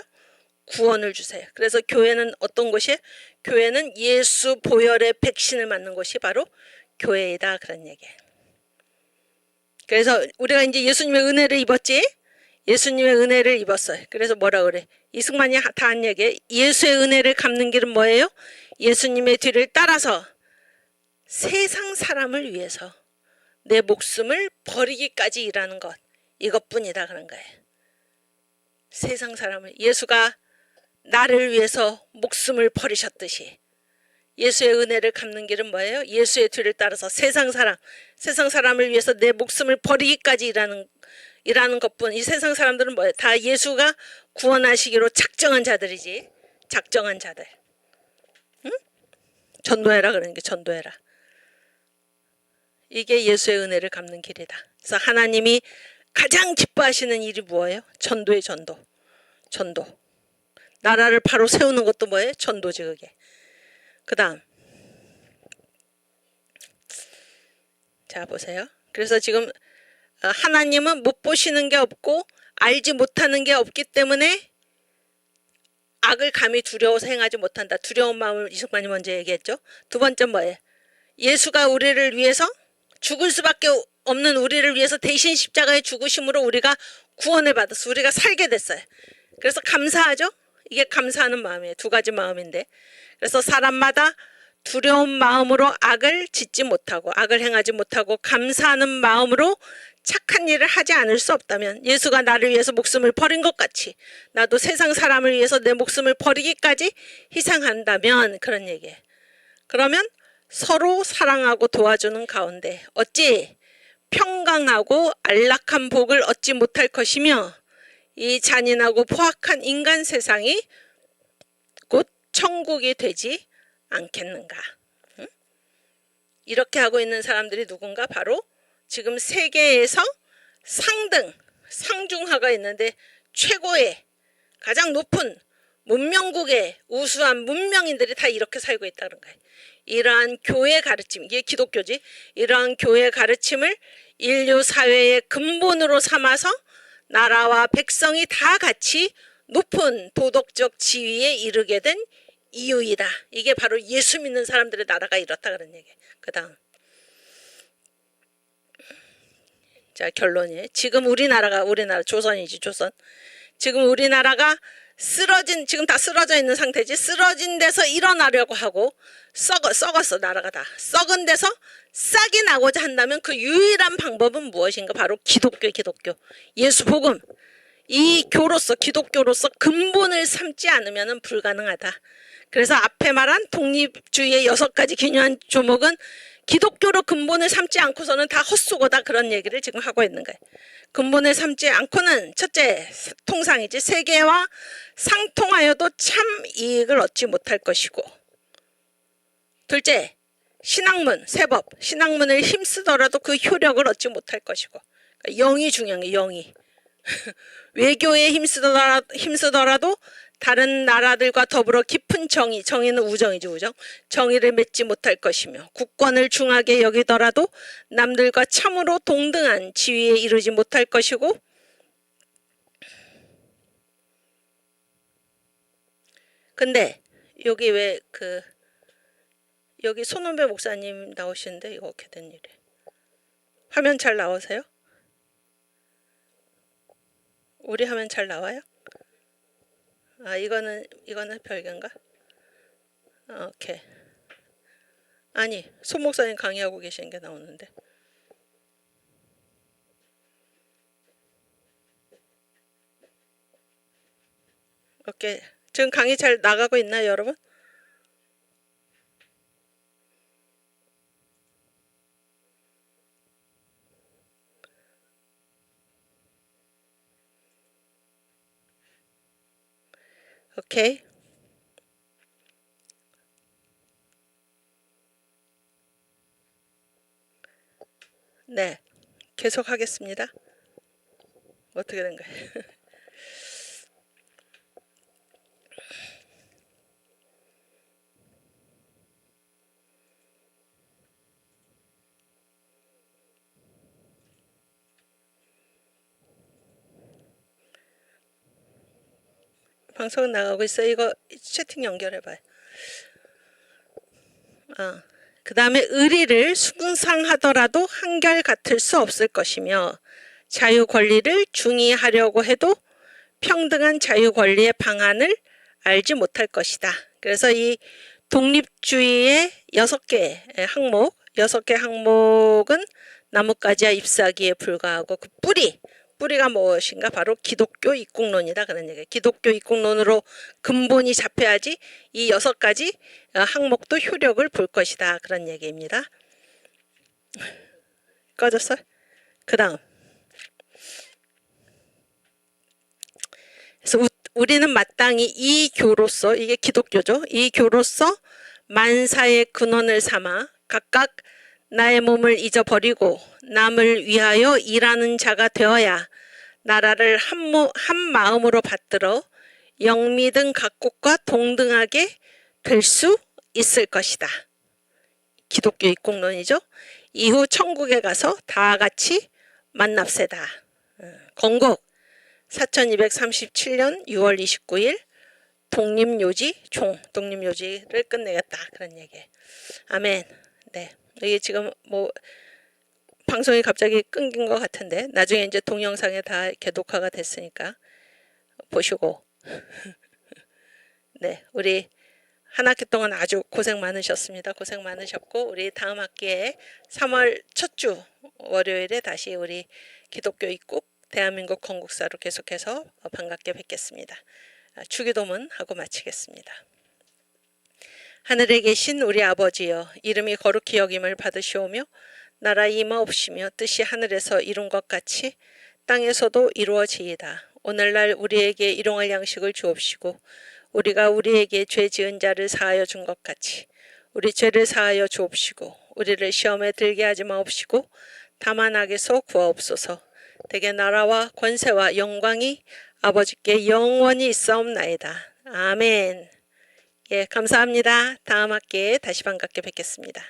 구원을 주세요. 그래서 교회는 어떤 곳이에요? 교회는 예수 보혈의 백신을 맞는 곳이 바로 교회이다 그런 얘기예요. 그래서 우리가 이제 예수님의 은혜를 입었지? 예수님의 은혜를 입었어요. 그래서 뭐라 그래? 이승만이 다 한 얘기. 예수의 은혜를 갚는 길은 뭐예요? 예수님의 뒤를 따라서 세상 사람을 위해서 내 목숨을 버리기까지 일하는 것. 이것뿐이다 그런 거예요. 세상 사람을. 예수가 나를 위해서 목숨을 버리셨듯이 예수의 은혜를 갚는 길은 뭐예요? 예수의 뒤를 따라서 세상 사람을 위해서 내 목숨을 버리기까지 일하는 것뿐. 이 세상 사람들은 뭐예요? 다 예수가 구원하시기로 작정한 자들이지. 작정한 자들. 응? 전도해라 그러는 게 전도해라. 이게 예수의 은혜를 갚는 길이다. 그래서 하나님이 가장 기뻐하시는 일이 뭐예요? 전도의 전도. 나라를 바로 세우는 것도 뭐예요? 전도지 그게. 그 다음 자 보세요. 그래서 지금 하나님은 못 보시는 게 없고 알지 못하는 게 없기 때문에 악을 감히 두려워서 행하지 못한다. 두려운 마음을 이승만이 먼저 얘기했죠. 두 번째 뭐예요? 예수가 우리를 위해서 죽을 수밖에 없는 우리를 위해서 대신 십자가에 죽으심으로 우리가 구원을 받았어. 우리가 살게 됐어요. 그래서 감사하죠. 이게 감사하는 마음이에요. 두 가지 마음인데. 그래서 사람마다 두려운 마음으로 악을 짓지 못하고 악을 행하지 못하고 감사하는 마음으로 착한 일을 하지 않을 수 없다면 예수가 나를 위해서 목숨을 버린 것 같이 나도 세상 사람을 위해서 내 목숨을 버리기까지 희생한다면 그런 얘기예요. 그러면 서로 사랑하고 도와주는 가운데 어찌 평강하고 안락한 복을 얻지 못할 것이며 이 잔인하고 포악한 인간 세상이 곧 천국이 되지 않겠는가. 응? 이렇게 하고 있는 사람들이 누군가? 바로 지금 세계에서 상중하가 있는데 최고의 가장 높은 문명국의 우수한 문명인들이 다 이렇게 살고 있다는 거예요. 이러한 교회 가르침, 이게 기독교지. 이러한 교회 가르침을 인류 사회의 근본으로 삼아서 나라와 백성이 다 같이 높은 도덕적 지위에 이르게 된 이유이다. 이게 바로 예수 믿는 사람들의 나라가 이렇다 그런 얘기예요. 그 다음 자 결론이 지금 우리나라 조선이지 조선. 지금 우리나라가 지금 다 쓰러져 있는 상태지. 쓰러진 데서 일어나려고 하고 썩었어. 나라가 다 썩은 데서 싹이 나고자 한다면 그 유일한 방법은 무엇인가? 바로 기독교. 예수 복음. 이 기독교로서 근본을 삼지 않으면 불가능하다. 그래서 앞에 말한 독립주의의 6가지 기묘한 조목은 기독교로 근본을 삼지 않고서는 다 헛수고다 그런 얘기를 지금 하고 있는 거예요. 근본을 삼지 않고는 첫째 통상이지 세계와 상통하여도 참 이익을 얻지 못할 것이고, 둘째 신학문 세법 신학문을 힘쓰더라도 그 효력을 얻지 못할 것이고, 그러니까 영이 중요한 게 영이 외교에 힘쓰더라도 다른 나라들과 더불어 깊은 정의는 우정이죠. 우정. 정의를 맺지 못할 것이며, 국권을 중하게 여기더라도 남들과 참으로 동등한 지위에 이르지 못할 것이고, 근데 여기 왜 여기 손원배 목사님 나오시는데 이거 어떻게 된 일이에요? 화면 잘 나오세요? 우리 화면 잘 나와요? 아 이거는 별개인가? 오케이. 아니 손 목사님 강의하고 계신 게 나오는데. 오케이. 지금 강의 잘 나가고 있나요 여러분? 오케이. 네. 계속 하겠습니다. 어떻게 된 거예요? 방송은 나가고 있어요. 이거 채팅 연결해봐요. 그 다음에 의리를 숭상하더라도 한결같을 수 없을 것이며, 자유 권리를 중의하려고 해도 평등한 자유 권리의 방안을 알지 못할 것이다. 그래서 이 독립주의의 6개 항목은 나뭇가지와 잎사귀에 불과하고, 그 뿌리가 무엇인가? 바로 기독교 입국론이다 그런 얘기예요. 기독교 입국론으로 근본이 잡혀야지 이 6가지 항목도 효력을 볼 것이다 그런 얘기입니다. 꺼졌어요? 그 다음 그래서 우리는 마땅히 이 교로서, 이게 기독교죠. 이 교로서 만사의 근원을 삼아 각각 나의 몸을 잊어버리고 남을 위하여 일하는 자가 되어야 나라를 한 마음으로 받들어 영미든 각국과 동등하게 될 수 있을 것이다. 기독교 입국론이죠. 이후 천국에 가서 다 같이 만납세다. 건국 4237년 6월 29일 독립요지를 끝내겠다 그런 얘기예요. 아멘. 네. 이게 지금 방송이 갑자기 끊긴 것 같은데 나중에 이제 동영상에 다 이렇게 녹화가 됐으니까 보시고 네, 우리 한 학기 동안 아주 고생 많으셨습니다. 고생 많으셨고, 우리 다음 학기에 3월 첫 주 월요일에 다시 우리 기독교 입국 대한민국 건국사로 계속해서 반갑게 뵙겠습니다. 주기도문 하고 마치겠습니다. 하늘에 계신 우리 아버지여, 이름이 거룩히 여김을 받으시오며 나라 임하옵시며 뜻이 하늘에서 이룬 것 같이 땅에서도 이루어지이다. 오늘날 우리에게 일용할 양식을 주옵시고 우리가 우리에게 죄 지은 자를 사하여 준 것 같이 우리 죄를 사하여 주옵시고 우리를 시험에 들게 하지 마옵시고 다만 악에서 구하옵소서. 대개 나라와 권세와 영광이 아버지께 영원히 있사옵나이다. 아멘. 예, 감사합니다. 다음 학기에 다시 반갑게 뵙겠습니다.